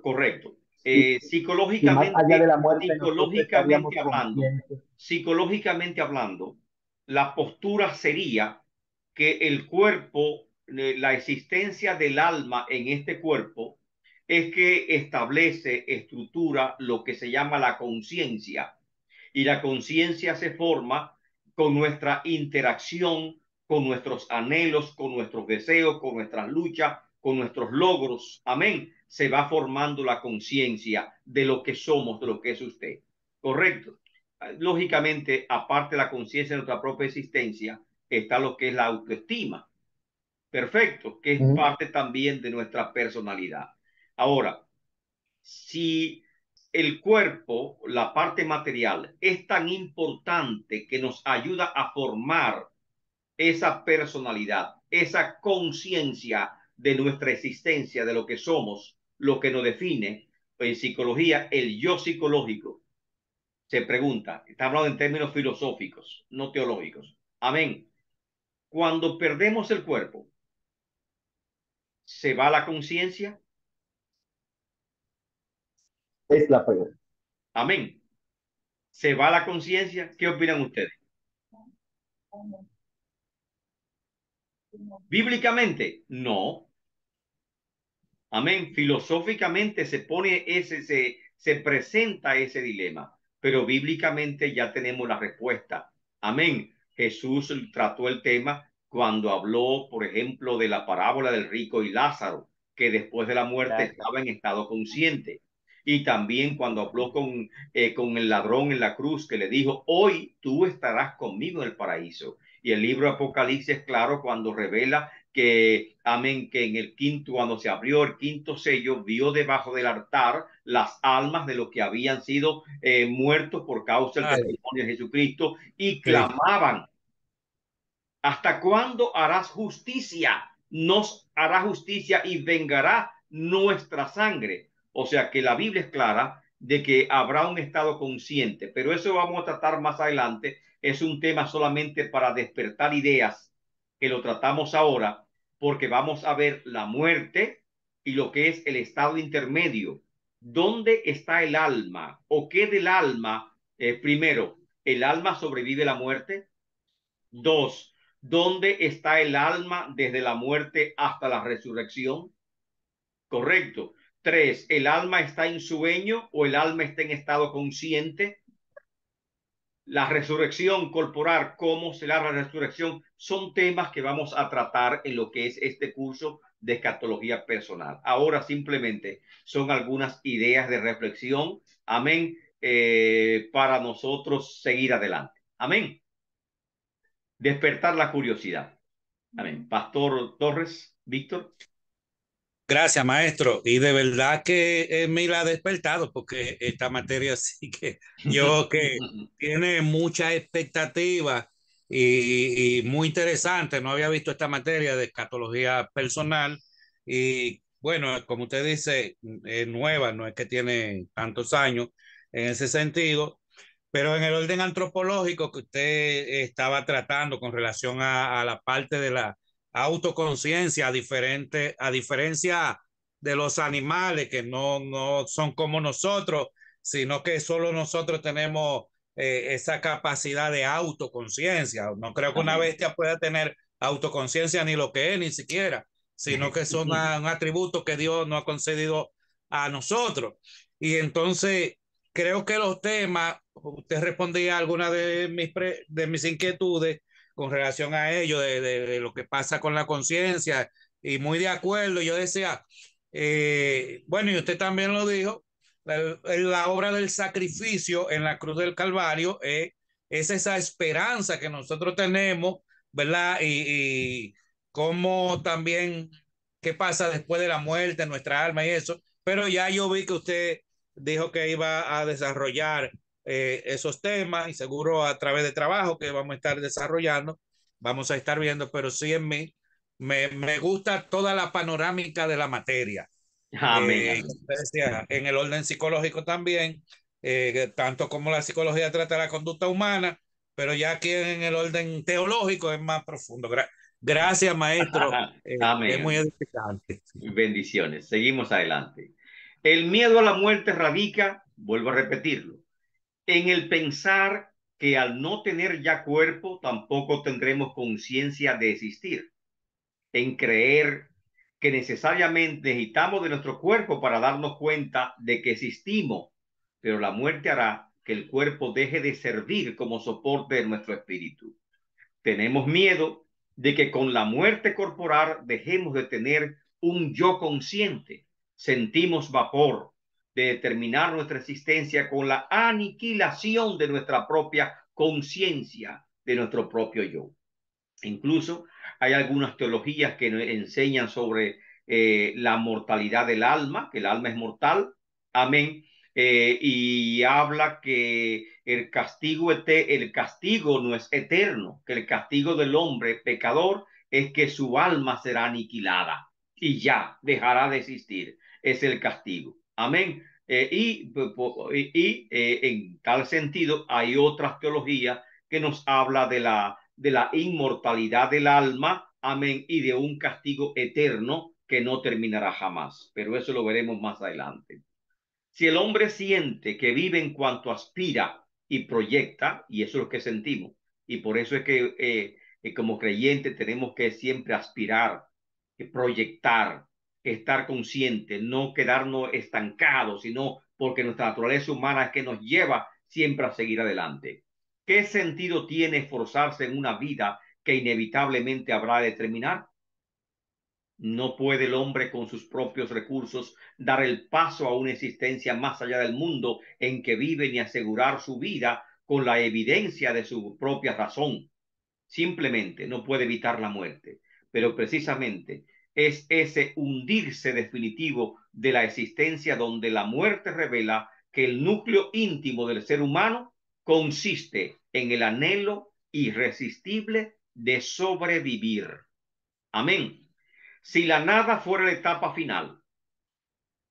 Correcto. Si, si más allá de Psicológicamente, la muerte nosotros estaríamos psicológicamente hablando, conscientes. psicológicamente hablando, la postura sería que el cuerpo, la existencia del alma en este cuerpo, es que establece, estructura lo que se llama la conciencia. Y la conciencia se forma con nuestra interacción, con nuestros anhelos, con nuestros deseos, con nuestras luchas, con nuestros logros. Amén. Se va formando la conciencia de lo que somos, de lo que es usted. Correcto. Lógicamente, aparte de la conciencia de nuestra propia existencia, está lo que es la autoestima. Perfecto, que es Ujú. parte también de nuestra personalidad. Ahora, si el cuerpo, la parte material, es tan importante que nos ayuda a formar esa personalidad, esa conciencia de nuestra existencia, de lo que somos, lo que nos define, en psicología, el yo psicológico, se pregunta, está hablando en términos filosóficos, no teológicos. Amén. Cuando perdemos el cuerpo, ¿se va la conciencia? Es la pregunta. Amén. ¿Se va la conciencia? ¿Qué opinan ustedes? Bíblicamente, no. Amén. Filosóficamente se presenta ese dilema, pero bíblicamente ya tenemos la respuesta. Amén. Jesús trató el tema cuando habló, por ejemplo, de la parábola del rico y Lázaro, que después de la muerte Gracias. estaba en estado consciente. Y también cuando habló con el ladrón en la cruz, que le dijo, hoy tú estarás conmigo en el paraíso. Y el libro Apocalipsis es claro cuando revela que, amén, que en el quinto, cuando se abrió el quinto sello, vio debajo del altar las almas de los que habían sido muertos por causa del Ay, testimonio de Jesucristo y sí. clamaban, ¿hasta cuándo harás justicia? Nos hará justicia y vengará nuestra sangre. O sea que la Biblia es clara de que habrá un estado consciente, pero eso vamos a tratar más adelante. Es un tema solamente para despertar ideas que lo tratamos ahora, porque vamos a ver la muerte y lo que es el estado intermedio. ¿Dónde está el alma? ¿O qué del alma? Primero, ¿el alma sobrevive la muerte? Dos, ¿dónde está el alma desde la muerte hasta la resurrección? Correcto. Tres, ¿el alma está en sueño o el alma está en estado consciente? La resurrección corporal, cómo será la resurrección, son temas que vamos a tratar en lo que es este curso de escatología personal. Ahora simplemente son algunas ideas de reflexión, amén, para nosotros seguir adelante. Amén. Despertar la curiosidad. Amén. Pastor Torres, Víctor. Gracias, maestro. Y de verdad que me la ha despertado porque esta materia sí que yo que tiene mucha expectativa y muy interesante. No había visto esta materia de escatología personal y bueno, como usted dice, es nueva, no es que tiene tantos años en ese sentido, Pero en el orden antropológico que usted estaba tratando con relación a la parte de la autoconciencia, a diferencia de los animales que no son como nosotros, sino que solo nosotros tenemos esa capacidad de autoconciencia. No creo que una Amén. bestia pueda tener autoconciencia ni lo que es, ni siquiera, sino que son un atributo que Dios nos ha concedido a nosotros. Y entonces creo que los temas, usted respondía a algunas de mis inquietudes con relación a ello, de lo que pasa con la conciencia, y muy de acuerdo. Yo decía, bueno, y usted también lo dijo, la obra del sacrificio en la cruz del Calvario es esa esperanza que nosotros tenemos, ¿verdad? Y cómo también, qué pasa después de la muerte, nuestra alma y eso. Pero ya yo vi que usted dijo que iba a desarrollar esos temas y seguro a través de trabajo que vamos a estar desarrollando, vamos a estar viendo, pero sí en mí me gusta toda la panorámica de la materia. Amén, amén. Decía, en el orden psicológico también, tanto como la psicología trata la conducta humana, pero ya aquí en el orden teológico es más profundo. Gracias, maestro. Es muy Amén. edificante. Bendiciones. Seguimos adelante. El miedo a la muerte radica, vuelvo a repetirlo, en el pensar que al no tener ya cuerpo tampoco tendremos conciencia de existir, en creer que necesariamente necesitamos de nuestro cuerpo para darnos cuenta de que existimos, pero la muerte hará que el cuerpo deje de servir como soporte de nuestro espíritu. Tenemos miedo de que con la muerte corporal dejemos de tener un yo consciente. Sentimos vapor de determinar nuestra existencia con la aniquilación de nuestra propia conciencia, de nuestro propio yo. Incluso hay algunas teologías que enseñan sobre la mortalidad del alma, que el alma es mortal. Amén. Y habla que el castigo no es eterno, que el castigo del hombre pecador es que su alma será aniquilada y ya dejará de existir. Es el castigo. Amén. En tal sentido hay otras teologías que nos habla de la inmortalidad del alma, amén, y de un castigo eterno que no terminará jamás. Pero eso lo veremos más adelante. Si el hombre siente que vive en cuanto aspira y proyecta, y eso es lo que sentimos, y por eso es que como creyente tenemos que siempre aspirar, proyectar, estar consciente, no quedarnos estancados, sino porque nuestra naturaleza humana es que nos lleva siempre a seguir adelante. ¿Qué sentido tiene esforzarse en una vida que inevitablemente habrá de terminar? No puede el hombre con sus propios recursos dar el paso a una existencia más allá del mundo en que vive ni asegurar su vida con la evidencia de su propia razón. Simplemente no puede evitar la muerte, pero precisamente es ese hundirse definitivo de la existencia donde la muerte revela que el núcleo íntimo del ser humano consiste en el anhelo irresistible de sobrevivir. Amén. Si la nada fuera la etapa final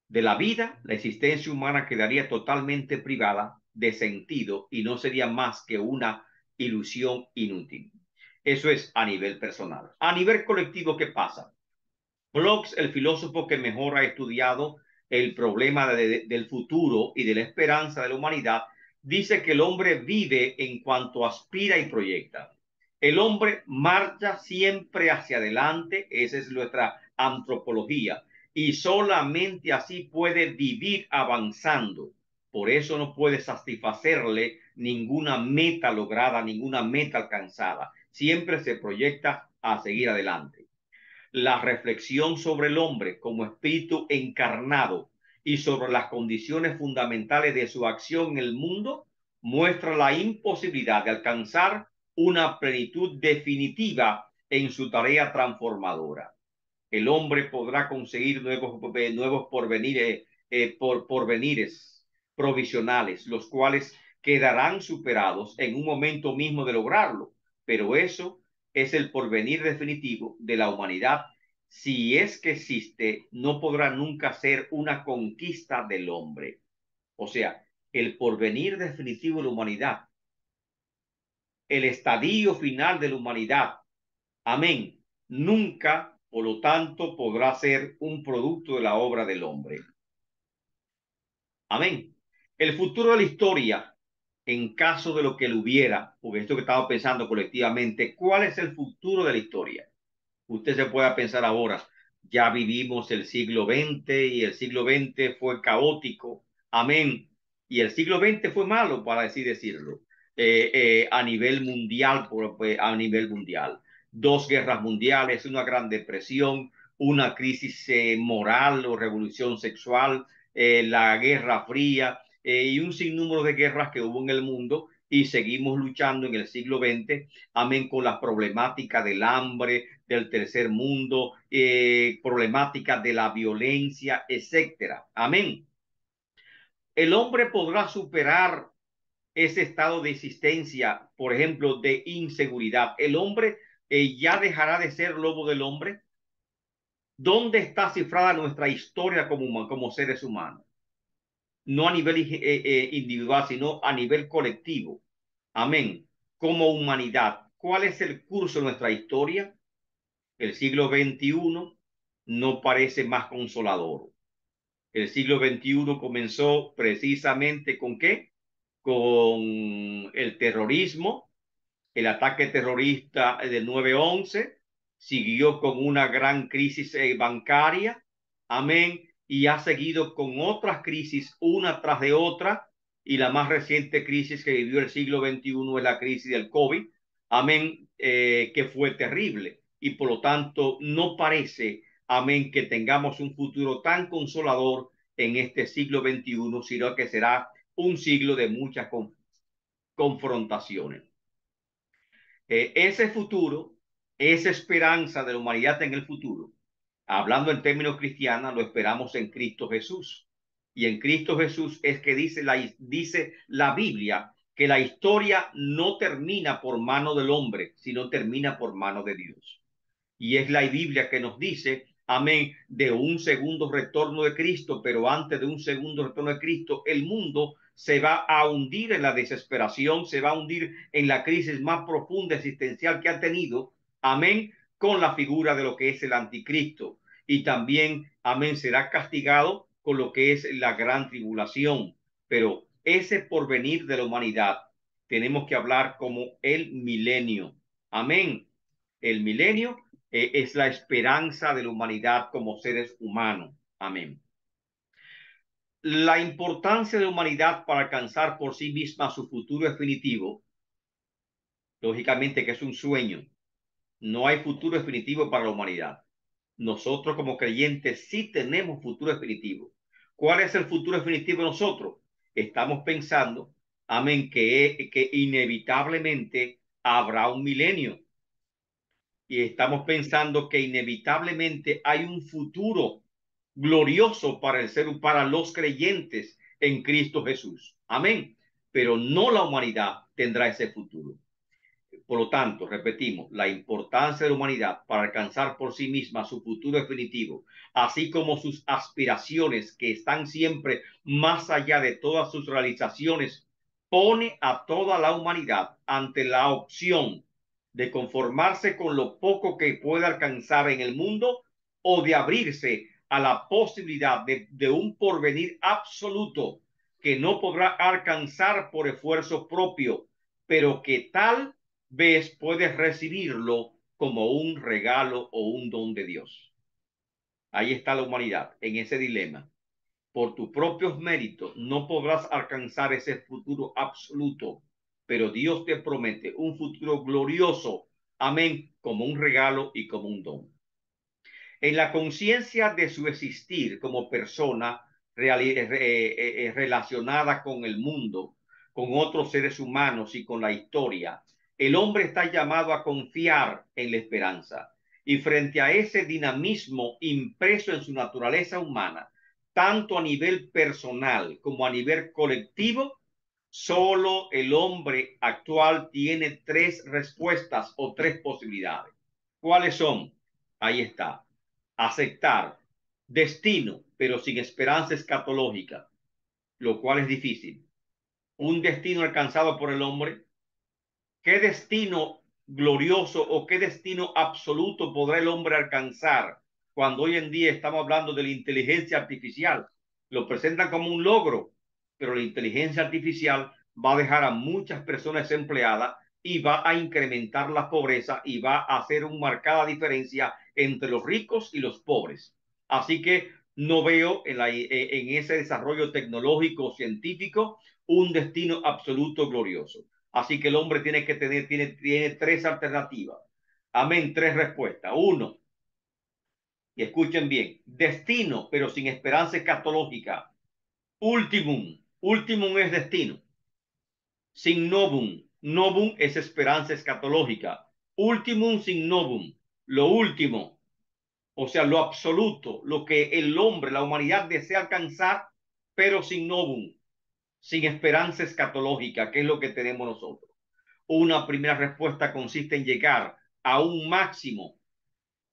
de la vida, la existencia humana quedaría totalmente privada de sentido y no sería más que una ilusión inútil. Eso es a nivel personal. A nivel colectivo, ¿qué pasa? Bloch, el filósofo que mejor ha estudiado el problema del futuro y de la esperanza de la humanidad, dice que el hombre vive en cuanto aspira y proyecta. El hombre marcha siempre hacia adelante, esa es nuestra antropología, y solamente así puede vivir avanzando. Por eso no puede satisfacerle ninguna meta lograda, ninguna meta alcanzada. Siempre se proyecta a seguir adelante. La reflexión sobre el hombre como espíritu encarnado y sobre las condiciones fundamentales de su acción en el mundo muestra la imposibilidad de alcanzar una plenitud definitiva en su tarea transformadora. El hombre podrá conseguir nuevos porvenires provisionales, los cuales quedarán superados en un momento mismo de lograrlo, pero eso es el porvenir definitivo de la humanidad. Si es que existe, no podrá nunca ser una conquista del hombre. O sea, el porvenir definitivo de la humanidad, el estadio final de la humanidad. Amén. Nunca, por lo tanto, podrá ser un producto de la obra del hombre. Amén. El futuro de la historia, en caso de lo que lo hubiera, porque esto que estamos pensando colectivamente, ¿cuál es el futuro de la historia? Usted se puede pensar ahora, ya vivimos el siglo XX y el siglo XX fue caótico. Amén. Y el siglo XX fue malo, para así decirlo, a nivel mundial, a nivel mundial. Dos guerras mundiales, una gran depresión, una crisis moral o revolución sexual, la Guerra Fría y un sinnúmero de guerras que hubo en el mundo y seguimos luchando en el siglo XX, amén, con la problemática del hambre, del tercer mundo, problemática de la violencia, etcétera. Amén. El hombre podrá superar ese estado de existencia, por ejemplo, de inseguridad. El hombre ya dejará de ser lobo del hombre. ¿Dónde está cifrada nuestra historia como seres humanos? No a nivel individual, sino a nivel colectivo. Amén. Como humanidad, ¿cuál es el curso de nuestra historia? El siglo XXI no parece más consolador. El siglo XXI comenzó precisamente ¿con qué? Con el terrorismo, el ataque terrorista del 9/11, siguió con una gran crisis bancaria, amén, y ha seguido con otras crisis una tras de otra, y la más reciente crisis que vivió el siglo XXI es la crisis del COVID, amén, que fue terrible, y por lo tanto no parece, amén, que tengamos un futuro tan consolador en este siglo XXI, sino que será un siglo de muchas confrontaciones. Ese futuro, esa esperanza de la humanidad en el futuro, hablando en términos cristianos, lo esperamos en Cristo Jesús. Y en Cristo Jesús es que dice la Biblia que la historia no termina por mano del hombre, sino termina por mano de Dios. Y es la Biblia que nos dice, amén, de un segundo retorno de Cristo, pero antes de un segundo retorno de Cristo, el mundo se va a hundir en la desesperación, se va a hundir en la crisis más profunda existencial que ha tenido, amén, con la figura de lo que es el anticristo. Y también, amén, será castigado con lo que es la gran tribulación. Pero ese porvenir de la humanidad tenemos que hablar como el milenio. Amén. El milenio es la esperanza de la humanidad como seres humanos. Amén. La importancia de la humanidad para alcanzar por sí misma su futuro definitivo, lógicamente que es un sueño. No hay futuro definitivo para la humanidad. Nosotros como creyentes sí tenemos futuro definitivo. ¿Cuál es el futuro definitivo de nosotros? Estamos pensando, amén, que inevitablemente habrá un milenio. Y estamos pensando que inevitablemente hay un futuro glorioso para el ser, para los creyentes en Cristo Jesús. Amén. Pero no la humanidad tendrá ese futuro. Por lo tanto, repetimos, la importancia de la humanidad para alcanzar por sí misma su futuro definitivo, así como sus aspiraciones que están siempre más allá de todas sus realizaciones, pone a toda la humanidad ante la opción de conformarse con lo poco que puede alcanzar en el mundo o de abrirse a la posibilidad de un porvenir absoluto que no podrá alcanzar por esfuerzo propio, pero que tal vez puedes recibirlo como un regalo o un don de Dios. Ahí está la humanidad, en ese dilema. Por tus propios méritos no podrás alcanzar ese futuro absoluto, pero Dios te promete un futuro glorioso, amén, como un regalo y como un don. En la conciencia de su existir como persona relacionada con el mundo, con otros seres humanos y con la historia, el hombre está llamado a confiar en la esperanza. Y frente a ese dinamismo impreso en su naturaleza humana, tanto a nivel personal como a nivel colectivo, solo el hombre actual tiene tres respuestas o tres posibilidades. ¿Cuáles son? Ahí está. Aceptar destino, pero sin esperanza escatológica, lo cual es difícil. un destino alcanzado por el hombre? ¿Qué destino glorioso o qué destino absoluto podrá el hombre alcanzar cuando hoy en día estamos hablando de la inteligencia artificial? Lo presentan como un logro, pero la inteligencia artificial va a dejar a muchas personas empleadas y va a incrementar la pobreza y va a hacer una marcada diferencia entre los ricos y los pobres. Así que no veo en ese desarrollo tecnológico científico un destino absoluto glorioso. Así que el hombre tiene que tener, tiene tres alternativas. Amén, tres respuestas. Uno, y escuchen bien, destino, pero sin esperanza escatológica. Ultimum, ultimum es destino. Sin novum, novum es esperanza escatológica. Ultimum sin novum, lo último, o sea, lo absoluto, lo que el hombre, la humanidad desea alcanzar, pero sin novum, sin esperanza escatológica, que es lo que tenemos nosotros. Una primera respuesta consiste en llegar a un máximo,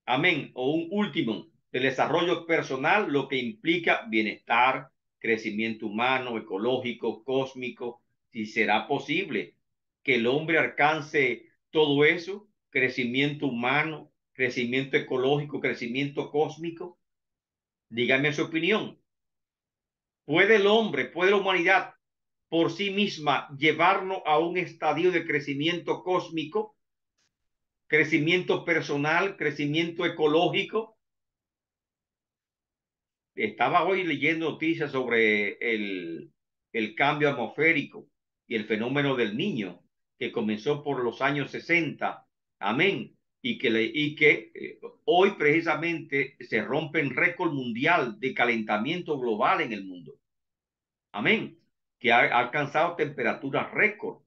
amén, o un último del desarrollo personal, lo que implica bienestar, crecimiento humano, ecológico, cósmico. Si será posible que el hombre alcance todo eso, crecimiento humano, crecimiento ecológico, crecimiento cósmico. Dígame su opinión. ¿Puede el hombre, puede la humanidad por sí misma llevarnos a un estadio de crecimiento cósmico, crecimiento personal, crecimiento ecológico? Estaba hoy leyendo noticias sobre el cambio atmosférico y el fenómeno del niño que comenzó por los años 60. Amén. Y que hoy precisamente se rompe el récord mundial de calentamiento global en el mundo. Amén. Que ha alcanzado temperaturas récord.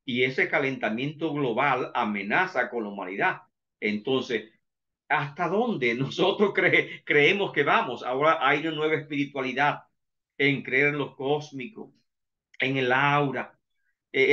Y ese calentamiento global amenaza con la humanidad. Entonces, ¿hasta dónde nosotros creemos que vamos? Ahora hay una nueva espiritualidad en creer en lo cósmico, en el aura.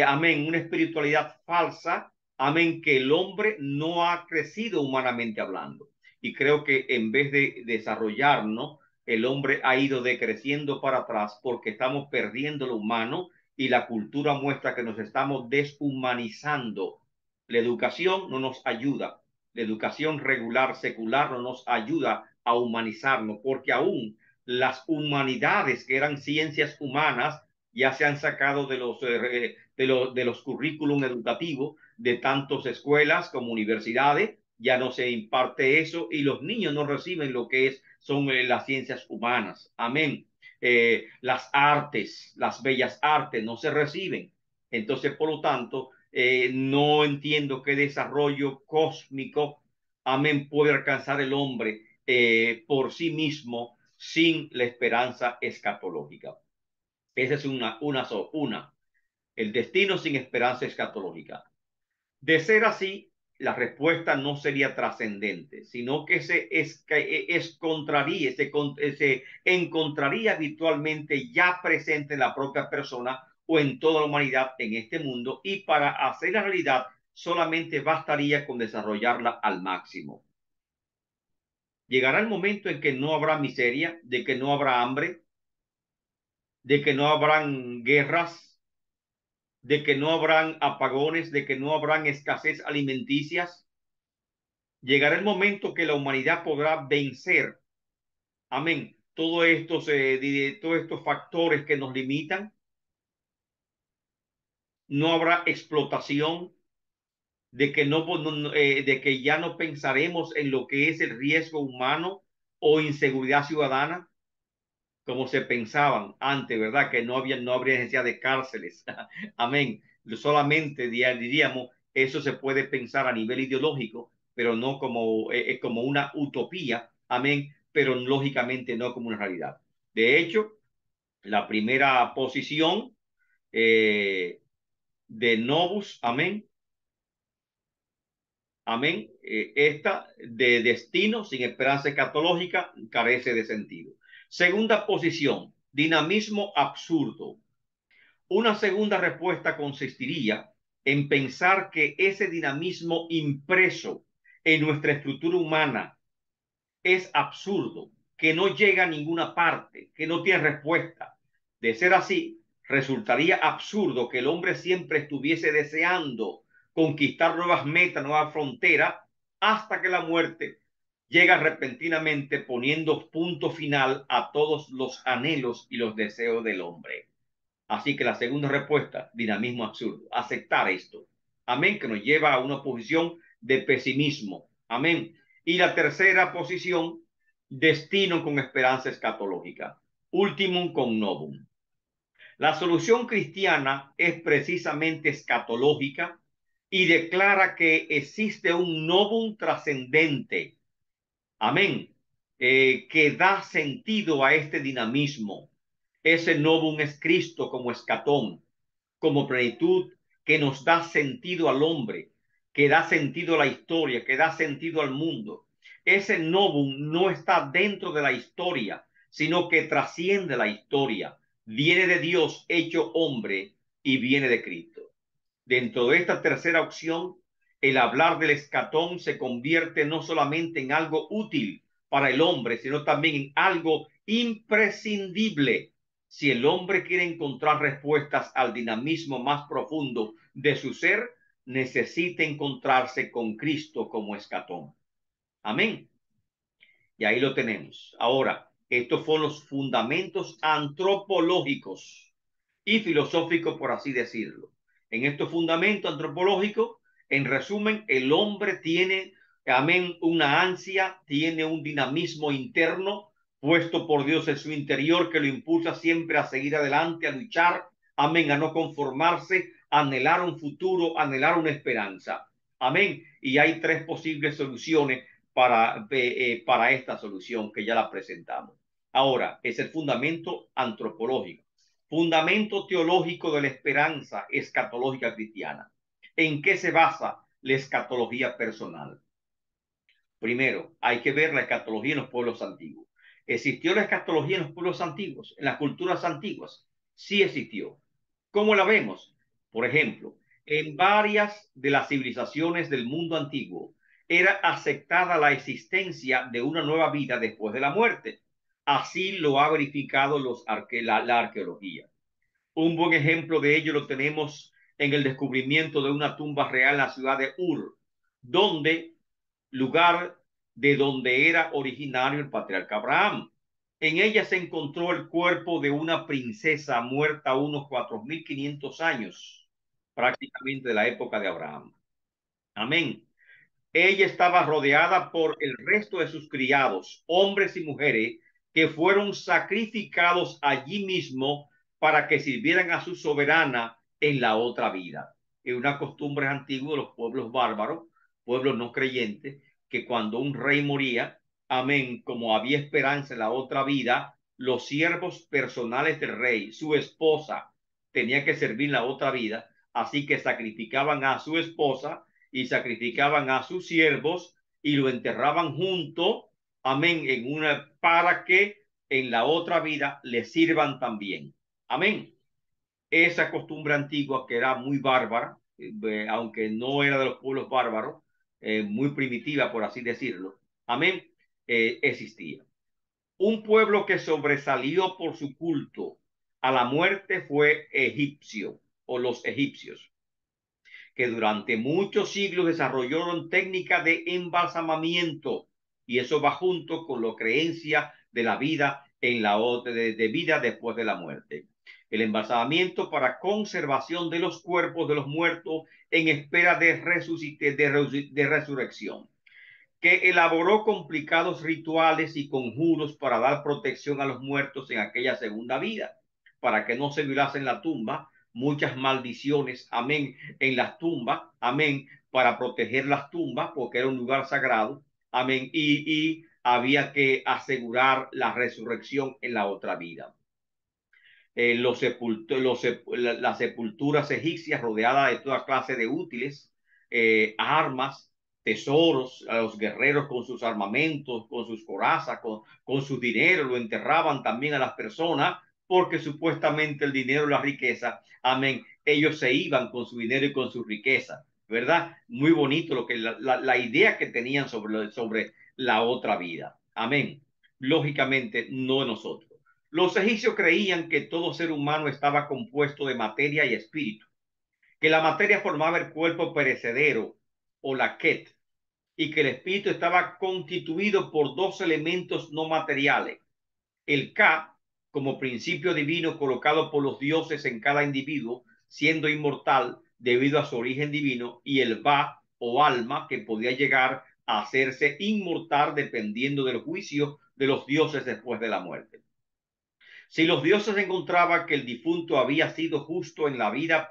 Amén, una espiritualidad falsa, amén, que el hombre no ha crecido humanamente hablando. Y creo que en vez de desarrollarnos, el hombre ha ido decreciendo para atrás porque estamos perdiendo lo humano y la cultura muestra que nos estamos deshumanizando. La educación no nos ayuda. La educación regular, secular, no nos ayuda a humanizarnos porque aún las humanidades que eran ciencias humanas ya se han sacado de los currículum educativos de tantas escuelas como universidades, ya no se imparte eso y los niños no reciben lo que son las ciencias humanas. Amén. Las artes, las bellas artes no se reciben. Entonces, por lo tanto, no entiendo qué desarrollo cósmico, amén, puede alcanzar el hombre por sí mismo sin la esperanza escatológica. Esa es una. El destino sin esperanza escatológica. De ser así, la respuesta no sería trascendente, sino que se encontraría habitualmente ya presente en la propia persona o en toda la humanidad en este mundo, y para hacer la realidad solamente bastaría con desarrollarla al máximo. Llegará el momento en que no habrá miseria, de que no habrá hambre, de que no habrán guerras, de que no habrán apagones, de que no habrán escasez alimenticias. Llegará el momento que la humanidad podrá vencer, amén, todos estos factores que nos limitan. No habrá explotación, de que ya no pensaremos en lo que es el riesgo humano o inseguridad ciudadana, como se pensaban antes, ¿verdad? Que no habría necesidad de cárceles. Amén. Solamente diríamos, eso se puede pensar a nivel ideológico, pero no como una utopía. Amén. Pero lógicamente no como una realidad. De hecho, la primera posición de Novus, amén. Amén. Esta de destino sin esperanza escatológica carece de sentido. Segunda posición, dinamismo absurdo. Una segunda respuesta consistiría en pensar que ese dinamismo impreso en nuestra estructura humana es absurdo, que no llega a ninguna parte, que no tiene respuesta. De ser así, Resultaría absurdo que el hombre siempre estuviese deseando conquistar nuevas metas, nuevas fronteras, hasta que la muerte llega repentinamente poniendo punto final a todos los anhelos y los deseos del hombre. Así que la segunda respuesta, dinamismo absurdo, aceptar esto. Amén, que nos lleva a una posición de pesimismo. Amén. Y la tercera posición, destino con esperanza escatológica. Ultimum con novum. La solución cristiana es precisamente escatológica y declara que existe un novum trascendente. Amén. Que da sentido a este dinamismo. Ese novum es Cristo como escatón, como plenitud que nos da sentido al hombre, que da sentido a la historia, que da sentido al mundo. Ese novum no está dentro de la historia, sino que trasciende la historia. Viene de Dios hecho hombre y viene de Cristo. Dentro de esta tercera opción, el hablar del escatón se convierte no solamente en algo útil para el hombre, sino también en algo imprescindible si el hombre quiere encontrar respuestas al dinamismo más profundo de su ser. Necesita encontrarse con Cristo como escatón. Amén. Y ahí lo tenemos. Ahora, estos fueron los fundamentos antropológicos y filosóficos, por así decirlo. En estos fundamentos antropológicos, en resumen, el hombre tiene, amén, una ansia, tiene un dinamismo interno puesto por Dios en su interior que lo impulsa siempre a seguir adelante, a luchar, amén, a no conformarse, a anhelar un futuro, a anhelar una esperanza. Amén. Y hay tres posibles soluciones para esta solución que ya la presentamos. Ahora, es el fundamento antropológico. Fundamento teológico de la esperanza escatológica cristiana. ¿En qué se basa la escatología personal? Primero, hay que ver la escatología en los pueblos antiguos. ¿Existió la escatología en los pueblos antiguos, en las culturas antiguas? Sí existió. ¿Cómo la vemos? Por ejemplo, en varias de las civilizaciones del mundo antiguo era aceptada la existencia de una nueva vida después de la muerte. Así lo ha verificado la arqueología. Un buen ejemplo de ello lo tenemos en el descubrimiento de una tumba real en la ciudad de Ur, lugar de donde era originario el patriarca Abraham. En ella se encontró el cuerpo de una princesa muerta unos 4.500 años, prácticamente de la época de Abraham. Amén. Ella estaba rodeada por el resto de sus criados, hombres y mujeres, que fueron sacrificados allí mismo para que sirvieran a su soberana en la otra vida. Es una costumbre antigua de los pueblos bárbaros, pueblos no creyentes, que cuando un rey moría, amén, como había esperanza en la otra vida, los siervos personales del rey, su esposa, tenía que servir en la otra vida, así que sacrificaban a su esposa y sacrificaban a sus siervos y lo enterraban junto, amén, para que en la otra vida le sirvan también. Amén. Esa costumbre antigua que era muy bárbara, aunque no era de los pueblos bárbaros, muy primitiva, por así decirlo, amén, existía. Un pueblo que sobresalió por su culto a la muerte fue egipcio o los egipcios, que durante muchos siglos desarrollaron técnicas de embalsamamiento, y eso va junto con la creencia de la vida de vida después de la muerte. El embalsamamiento para conservación de los cuerpos de los muertos en espera de resurrección, que elaboró complicados rituales y conjuros para dar protección a los muertos en aquella segunda vida, para que no se violasen la tumba, muchas maldiciones, amén, en las tumbas, amén, para proteger las tumbas, porque era un lugar sagrado, amén, y había que asegurar la resurrección en la otra vida. Las sepulturas egipcias rodeadas de toda clase de útiles, armas, tesoros, a los guerreros con sus armamentos, con sus corazas, con su dinero, lo enterraban también a las personas, porque supuestamente el dinero y la riqueza, amén, ellos se iban con su dinero y con su riqueza, ¿verdad? Muy bonito lo que la idea que tenían sobre la otra vida, amén. Lógicamente, no nosotros. Los egipcios creían que todo ser humano estaba compuesto de materia y espíritu, que la materia formaba el cuerpo perecedero o la Ket, y que el espíritu estaba constituido por dos elementos no materiales, el Ka como principio divino colocado por los dioses en cada individuo, siendo inmortal debido a su origen divino, y el Ba o alma que podía llegar a hacerse inmortal dependiendo del juicio de los dioses después de la muerte. Si los dioses encontraban que el difunto había sido justo en la vida,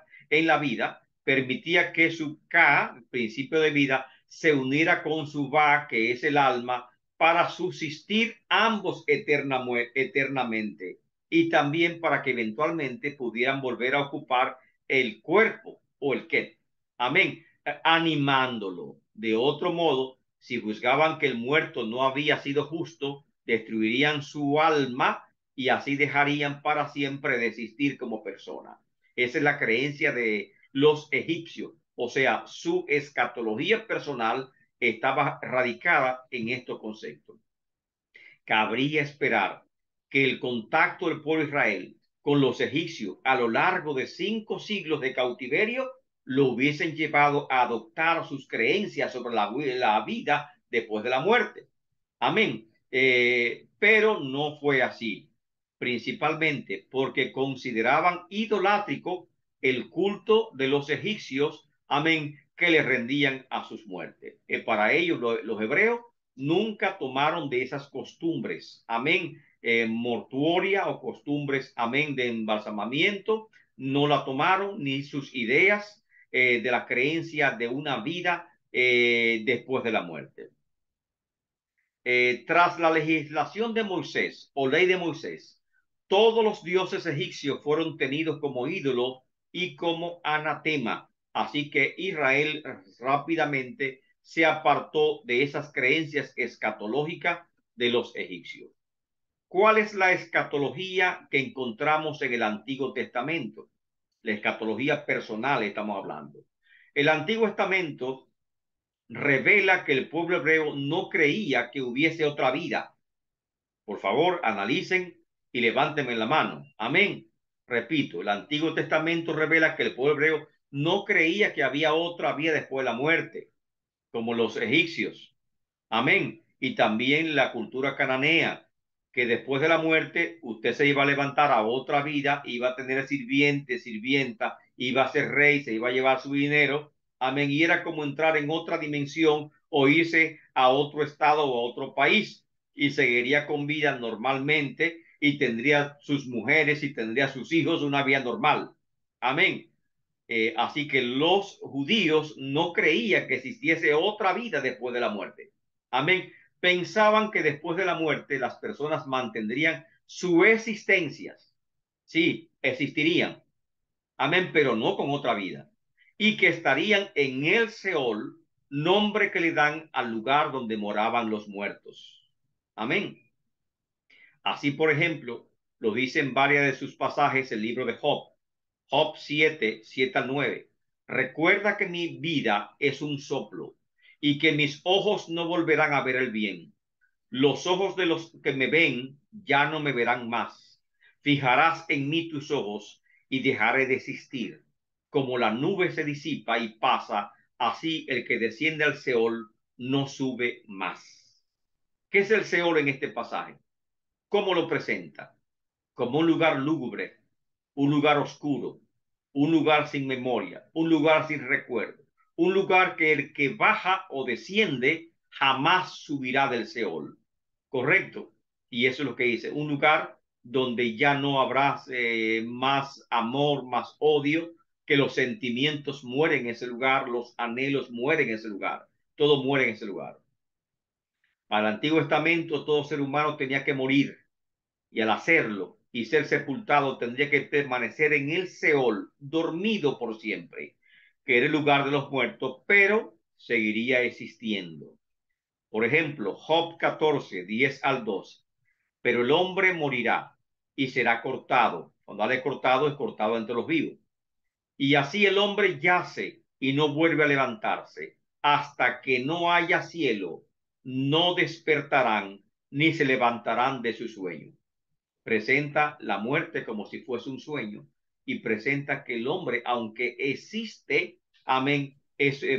permitía que su Ka, principio de vida, se uniera con su Ba, que es el alma, para subsistir ambos eternamente, y también para que eventualmente pudieran volver a ocupar el cuerpo o el Ket. Amén. Animándolo. De otro modo, si juzgaban que el muerto no había sido justo, destruirían su alma y así dejarían para siempre de existir como persona. Esa es la creencia de los egipcios. O sea, su escatología personal estaba radicada en estos conceptos. Cabría esperar que el contacto del pueblo de Israel con los egipcios a lo largo de 5 siglos de cautiverio lo hubiesen llevado a adoptar sus creencias sobre la vida después de la muerte. Amén. Pero no fue así, principalmente porque consideraban idolátrico el culto de los egipcios, amén, que le rendían a sus muertes. Para ellos, los hebreos, nunca tomaron de esas costumbres, amén, mortuoria o costumbres, amén, de embalsamamiento, no la tomaron, ni sus ideas de la creencia de una vida después de la muerte. Tras la legislación de Moisés o ley de Moisés, todos los dioses egipcios fueron tenidos como ídolos y como anatema. Así que Israel rápidamente se apartó de esas creencias escatológicas de los egipcios. ¿Cuál es la escatología que encontramos en el Antiguo Testamento? La escatología personal estamos hablando. El Antiguo Testamento revela que el pueblo hebreo no creía que hubiese otra vida. Por favor, analicen y levántenme la mano. Amén. Repito, el Antiguo Testamento revela que el pueblo hebreo no creía que había otra vida después de la muerte, como los egipcios. Amén. Y también la cultura cananea, que después de la muerte usted se iba a levantar a otra vida, iba a tener sirviente, sirvienta, iba a ser rey, se iba a llevar su dinero. Amén. Y era como entrar en otra dimensión o irse a otro estado o a otro país y seguiría con vida normalmente y tendría sus mujeres y tendría sus hijos, una vida normal. Amén. Así que los judíos no creían que existiese otra vida después de la muerte. Amén. Pensaban que después de la muerte las personas mantendrían su existencia. Sí, existirían. Amén, pero no con otra vida. Y que estarían en el Seol, nombre que le dan al lugar donde moraban los muertos. Amén. Así, por ejemplo, lo dice en varios de sus pasajes el libro de Job. Job 7, 7 al 9. Recuerda que mi vida es un soplo y que mis ojos no volverán a ver el bien. Los ojos de los que me ven ya no me verán más. Fijarás en mí tus ojos y dejaré de existir. Como la nube se disipa y pasa, así el que desciende al Seol no sube más. ¿Qué es el Seol en este pasaje? ¿Cómo lo presenta? Como un lugar lúgubre, un lugar oscuro, un lugar sin memoria, un lugar sin recuerdo, un lugar que el que baja o desciende jamás subirá del Seol. Correcto. Y eso es lo que dice, un lugar donde ya no habrá más amor, más odio, que los sentimientos mueren en ese lugar, los anhelos mueren en ese lugar, todo muere en ese lugar. Para el Antiguo Testamento todo ser humano tenía que morir y al hacerlo y ser sepultado tendría que permanecer en el Seol, dormido por siempre, que era el lugar de los muertos, pero seguiría existiendo. Por ejemplo, Job 14, 10 al 12. Pero el hombre morirá y será cortado. Cuando habla de cortado, es cortado entre los vivos. Y así el hombre yace y no vuelve a levantarse. Hasta que no haya cielo, no despertarán ni se levantarán de su sueño. presenta la muerte como si fuese un sueño y presenta que el hombre, aunque existe, amén,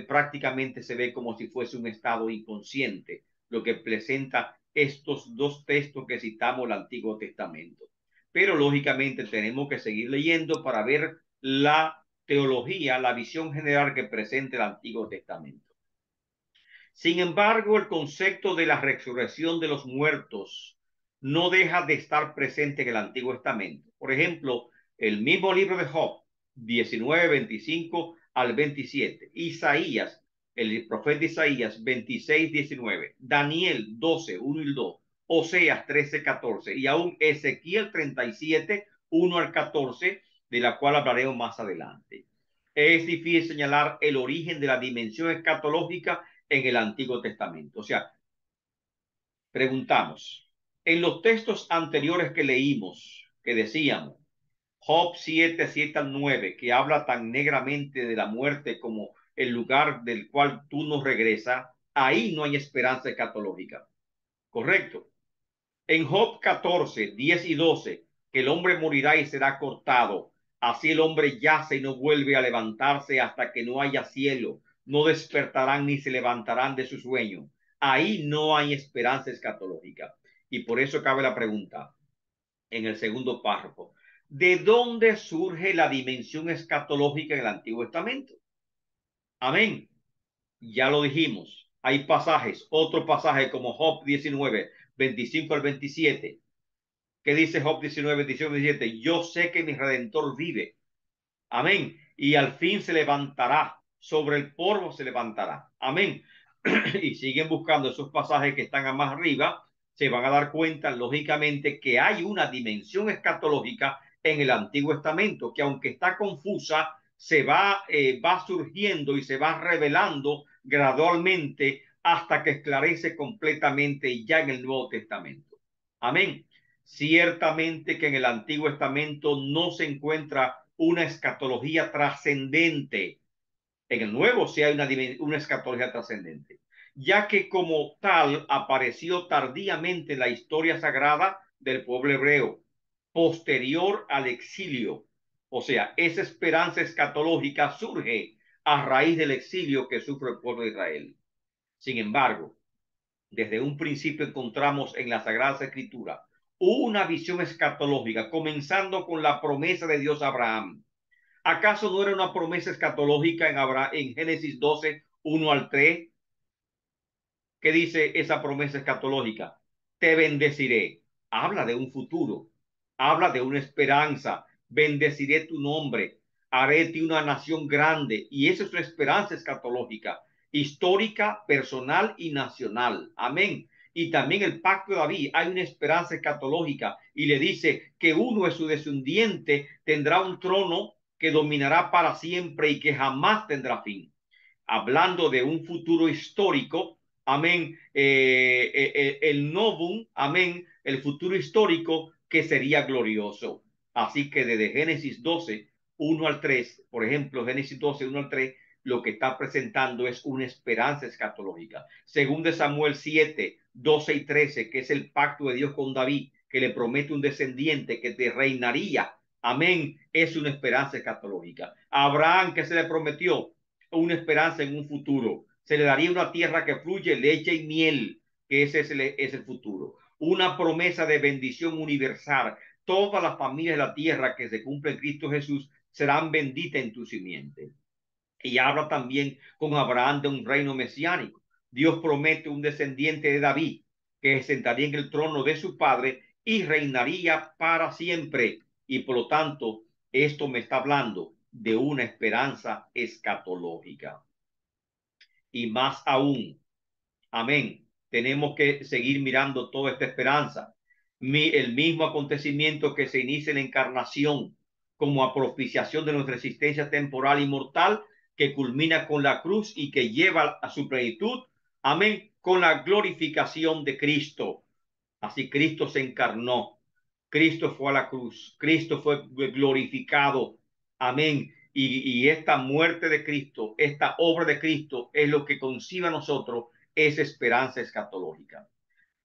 prácticamente se ve como si fuese un estado inconsciente, lo que presenta estos dos textos que citamos del Antiguo Testamento. Pero lógicamente tenemos que seguir leyendo para ver la teología, la visión general que presenta el Antiguo Testamento. Sin embargo, el concepto de la resurrección de los muertos no deja de estar presente en el Antiguo Testamento. Por ejemplo, el mismo libro de Job, 19, 25 al 27, Isaías, el profeta Isaías, 26, 19, Daniel 12, 1 y 2, Oseas 13, 14 y aún Ezequiel 37, 1 al 14, de la cual hablaremos más adelante. Es difícil señalar el origen de la dimensión escatológica en el Antiguo Testamento. O sea, preguntamos, en los textos anteriores que leímos, que decíamos, Job 7, 7 al 9, que habla tan negramente de la muerte como el lugar del cual tú nos regresas, ahí no hay esperanza escatológica. Correcto. En Job 14, 10 y 12, que el hombre morirá y será cortado. Así el hombre yace y no vuelve a levantarse hasta que no haya cielo. No despertarán ni se levantarán de su sueño. Ahí no hay esperanza escatológica. Y por eso cabe la pregunta en el segundo párrafo. ¿De dónde surge la dimensión escatológica en el Antiguo Testamento? Amén. Ya lo dijimos. Hay pasajes, otro pasaje como Job 19, 25 al 27. ¿Qué dice Job 19, 25 al 27? Yo sé que mi Redentor vive. Amén. Y al fin se levantará. Sobre el polvo se levantará. Amén. Y siguen buscando esos pasajes que están más arriba. Se van a dar cuenta, lógicamente, que hay una dimensión escatológica en el Antiguo Testamento, que aunque está confusa, va surgiendo y se va revelando gradualmente hasta que esclarece completamente ya en el Nuevo Testamento. Amén. Ciertamente que en el Antiguo Testamento no se encuentra una escatología trascendente. En el Nuevo sí hay una escatología trascendente, ya que como tal apareció tardíamente en la historia sagrada del pueblo hebreo, posterior al exilio. O sea, esa esperanza escatológica surge a raíz del exilio que sufre el pueblo de Israel. Sin embargo, desde un principio encontramos en la Sagrada Escritura una visión escatológica, comenzando con la promesa de Dios a Abraham. ¿Acaso no era una promesa escatológica en Génesis 12, 1 al 3? ¿Qué dice esa promesa escatológica? Te bendeciré. Habla de un futuro, habla de una esperanza. Bendeciré tu nombre, haré de ti una nación grande. Y esa es su esperanza escatológica, histórica, personal y nacional. Amén. Y también el pacto de David, hay una esperanza escatológica y le dice que uno de su descendiente tendrá un trono que dominará para siempre y que jamás tendrá fin. Hablando de un futuro histórico, amén, el novum, amén, el futuro histórico que sería glorioso. Así que desde Génesis 12, 1 al 3, por ejemplo, Génesis 12, 1 al 3, lo que está presentando es una esperanza escatológica. Según de Samuel 7, 12 y 13, que es el pacto de Dios con David, que le promete un descendiente que te reinaría. Amén, es una esperanza escatológica. A Abraham, que se le prometió una esperanza en un futuro. Se le daría una tierra que fluye leche y miel, que ese es el futuro. Una promesa de bendición universal. Todas las familias de la tierra que se cumplen en Cristo Jesús serán benditas en tu simiente. Y habla también con Abraham de un reino mesiánico. Dios promete un descendiente de David que se sentaría en el trono de su padre y reinaría para siempre. Y por lo tanto, esto me está hablando de una esperanza escatológica. Y más aún, amén, tenemos que seguir mirando toda esta esperanza. El mismo acontecimiento que se inicia en la encarnación como a propiciación de nuestra existencia temporal y mortal, que culmina con la cruz y que lleva a su plenitud, amén, con la glorificación de Cristo. Así Cristo se encarnó, Cristo fue a la cruz, Cristo fue glorificado, amén. Y esta muerte de Cristo, esta obra de Cristo es lo que concibe a nosotros esa esperanza escatológica.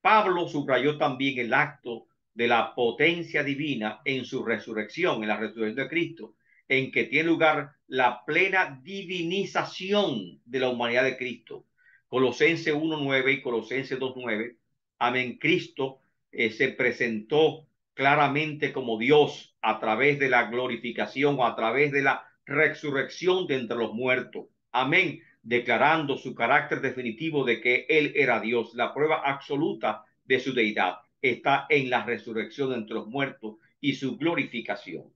Pablo subrayó también el acto de la potencia divina en su resurrección, en la resurrección de Cristo, en que tiene lugar la plena divinización de la humanidad de Cristo. Colosenses 1:9 y Colosenses 2:9. Amén. Cristo se presentó claramente como Dios a través de la glorificación o a través de la resurrección de entre los muertos. Amén. Declarando su carácter definitivo de que Él era Dios. La prueba absoluta de su deidad está en la resurrección de entre los muertos y su glorificación.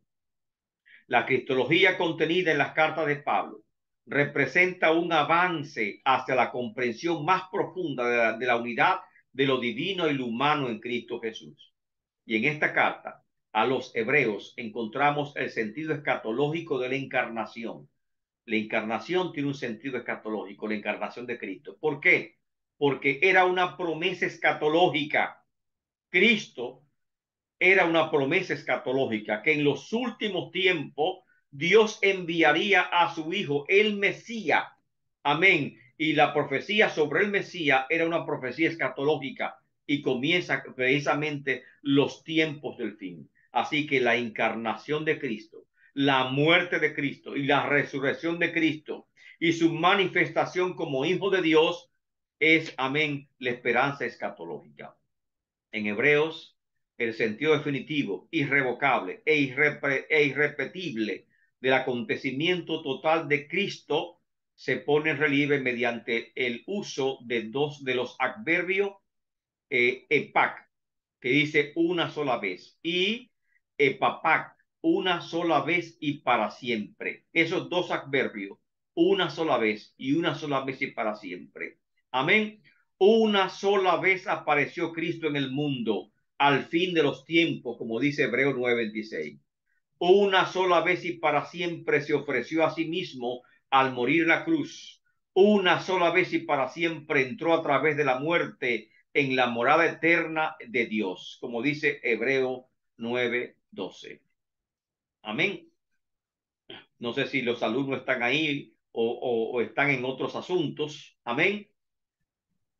La cristología contenida en las cartas de Pablo representa un avance hacia la comprensión más profunda de la unidad de lo divino y lo humano en Cristo Jesús. Y en esta carta a los hebreos encontramos el sentido escatológico de la encarnación. La encarnación tiene un sentido escatológico, la encarnación de Cristo. ¿Por qué? Porque era una promesa escatológica. Cristo era una promesa escatológica que en los últimos tiempos Dios enviaría a su Hijo, el Mesías. Amén. Y la profecía sobre el Mesías era una profecía escatológica y comienza precisamente los tiempos del fin. Así que la encarnación de Cristo, la muerte de Cristo y la resurrección de Cristo y su manifestación como Hijo de Dios es, amén, la esperanza escatológica. En Hebreos, el sentido definitivo, irrevocable e irrepetible del acontecimiento total de Cristo se pone en relieve mediante el uso de dos de los adverbios epac, que dice una sola vez, y epapac, una sola vez y para siempre. Esos dos adverbios, una sola vez y una sola vez y para siempre. Amén. Una sola vez apareció Cristo en el mundo al fin de los tiempos, como dice Hebreos 9:26. Una sola vez y para siempre se ofreció a sí mismo al morir en la cruz. Una sola vez y para siempre entró a través de la muerte en la morada eterna de Dios, como dice Hebreos 9:12. Amén. No sé si los alumnos están ahí o están en otros asuntos. Amén.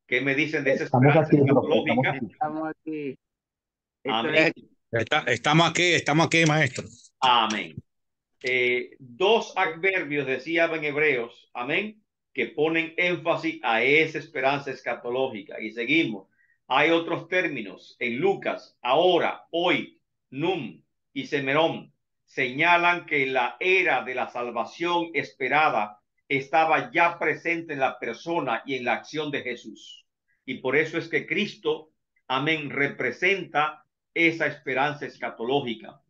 ¿Qué me dicen de esa esperanza escatológica? Estamos aquí. Amén. Estamos aquí, maestro. Amén. Dos adverbios decía en Hebreos, amén, que ponen énfasis a esa esperanza escatológica. Y seguimos. Hay otros términos en Lucas, ahora, hoy, num y semerón, señalan que la era de la salvación esperada estaba ya presente en la persona y en la acción de Jesús. Y por eso es que Cristo, amén, representa esa esperanza escatológica.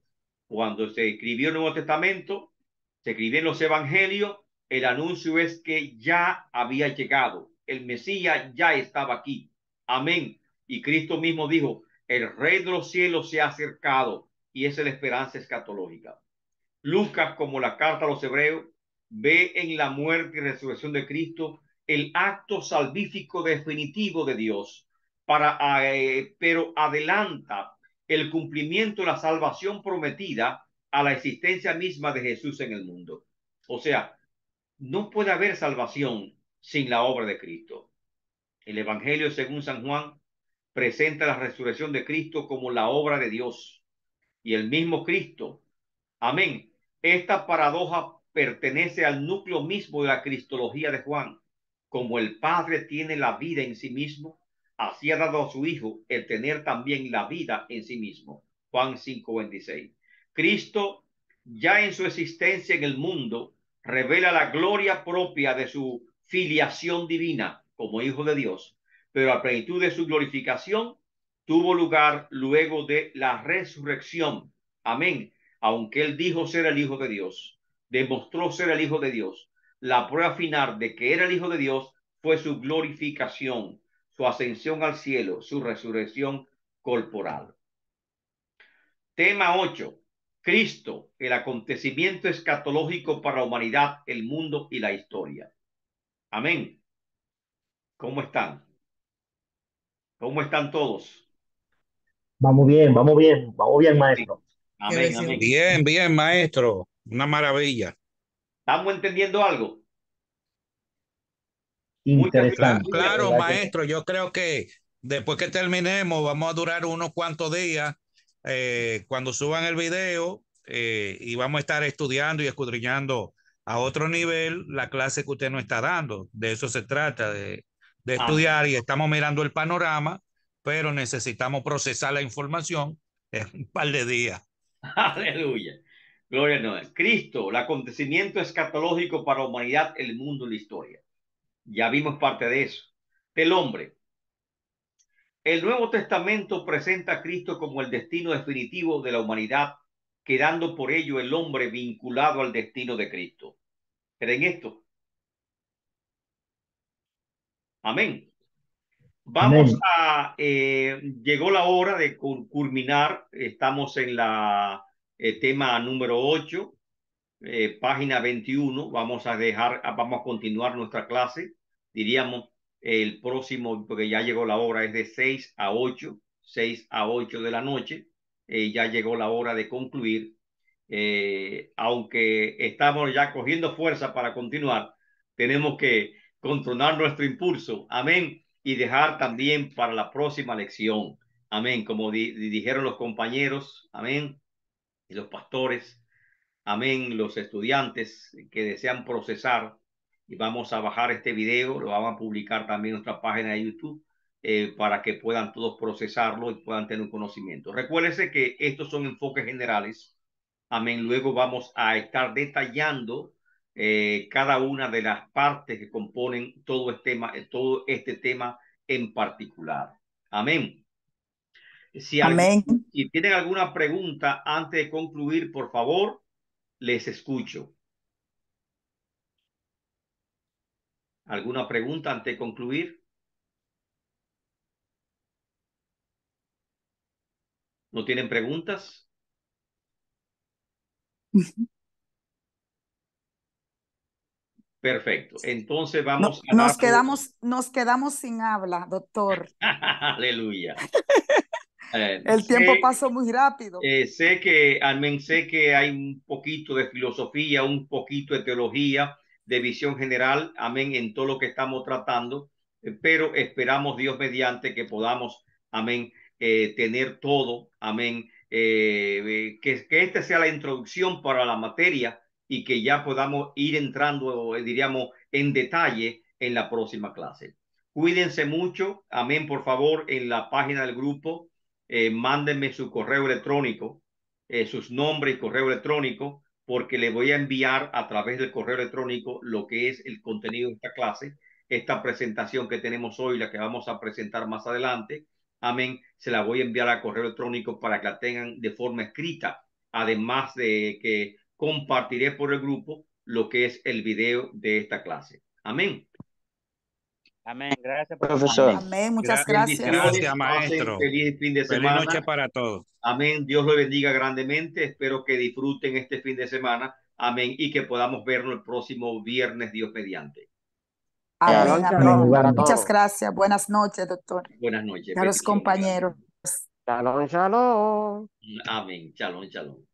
Cuando se escribió el Nuevo Testamento, se escribió en los Evangelios, el anuncio es que ya había llegado, el Mesías ya estaba aquí. Amén. Y Cristo mismo dijo, el Rey de los cielos se ha acercado, y esa es la esperanza escatológica. Lucas, como la carta a los hebreos, ve en la muerte y resurrección de Cristo el acto salvífico definitivo de Dios, pero adelanta el cumplimiento de la salvación prometida a la existencia misma de Jesús en el mundo. O sea, no puede haber salvación sin la obra de Cristo. El Evangelio según San Juan presenta la resurrección de Cristo como la obra de Dios y el mismo Cristo. Amén. Esta paradoja pertenece al núcleo mismo de la cristología de Juan. Como el Padre tiene la vida en sí mismo, así ha dado a su Hijo el tener también la vida en sí mismo. Juan 5:26. Cristo, ya en su existencia en el mundo, revela la gloria propia de su filiación divina como Hijo de Dios, pero a plenitud de su glorificación tuvo lugar luego de la resurrección. Amén. Aunque él dijo ser el Hijo de Dios, demostró ser el Hijo de Dios, la prueba final de que era el Hijo de Dios fue su glorificación, su ascensión al cielo, su resurrección corporal. Tema 8. Cristo, el acontecimiento escatológico para la humanidad, el mundo y la historia. Amén. ¿Cómo están? ¿Cómo están todos? Vamos bien, maestro. Amén, amén. Bien, bien, maestro. Una maravilla. ¿Estamos entendiendo algo? Interesante. Claro, maestro, yo creo que después que terminemos vamos a durar unos cuantos días cuando suban el video y vamos a estar estudiando y escudriñando a otro nivel la clase que usted nos está dando. De eso se trata, de estudiar, y estamos mirando el panorama, pero necesitamos procesar la información en un par de días. Aleluya. Gloria a Dios. Cristo, el acontecimiento escatológico para la humanidad, el mundo y la historia. Ya vimos parte de eso. El hombre. El Nuevo Testamento presenta a Cristo como el destino definitivo de la humanidad, quedando por ello el hombre vinculado al destino de Cristo. ¿Creen esto? Amén. Vamos Amén. a, llegó la hora de culminar. Estamos en la tema número 8, página 21. Vamos a continuar nuestra clase. Diríamos el próximo, porque ya llegó la hora, es de 6 a 8, 6 a 8 de la noche. Ya llegó la hora de concluir. Aunque estamos ya cogiendo fuerza para continuar, tenemos que controlar nuestro impulso. Amén. Y dejar también para la próxima lección. Amén. Como dijeron los compañeros. Amén. Y los pastores. Amén. Los estudiantes que desean procesar. Y vamos a bajar este video. Lo vamos a publicar también en nuestra página de YouTube. Para que puedan todos procesarlo y puedan tener un conocimiento. Recuérdense que estos son enfoques generales. Amén. Luego vamos a estar detallando cada una de las partes que componen todo este tema en particular. Amén. Amén. Si tienen alguna pregunta antes de concluir, por favor, les escucho. ¿Alguna pregunta antes de concluir? ¿No tienen preguntas? Perfecto. Entonces vamos a nos quedamos sin habla, doctor. Aleluya. El tiempo pasó muy rápido. Sé que hay un poquito de filosofía, un poquito de teología, de visión general, amén, en todo lo que estamos tratando, pero esperamos Dios mediante que podamos, amén, tener todo, amén, que esta sea la introducción para la materia y que ya podamos ir entrando, diríamos, en detalle en la próxima clase. Cuídense mucho, amén, por favor, en la página del grupo. Mándenme su correo electrónico, sus nombres y correo electrónico, porque le voy a enviar a través del correo electrónico lo que es el contenido de esta clase, esta presentación que tenemos hoy, la que vamos a presentar más adelante. Amén. Se la voy a enviar al correo electrónico para que la tengan de forma escrita, además de que compartiré por el grupo lo que es el video de esta clase. Amén. Amén. Gracias, profesor. Amén. Muchas gracias. Gracias, maestro. Feliz fin de semana. Feliz noche para todos. Amén. Dios lo bendiga grandemente. Espero que disfruten este fin de semana. Amén. Y que podamos vernos el próximo viernes, Dios mediante. Amén. Amén. Muchas gracias. Buenas noches, doctor. Buenas noches. A los compañeros. Shalom, shalom. Amén. Shalom, shalom.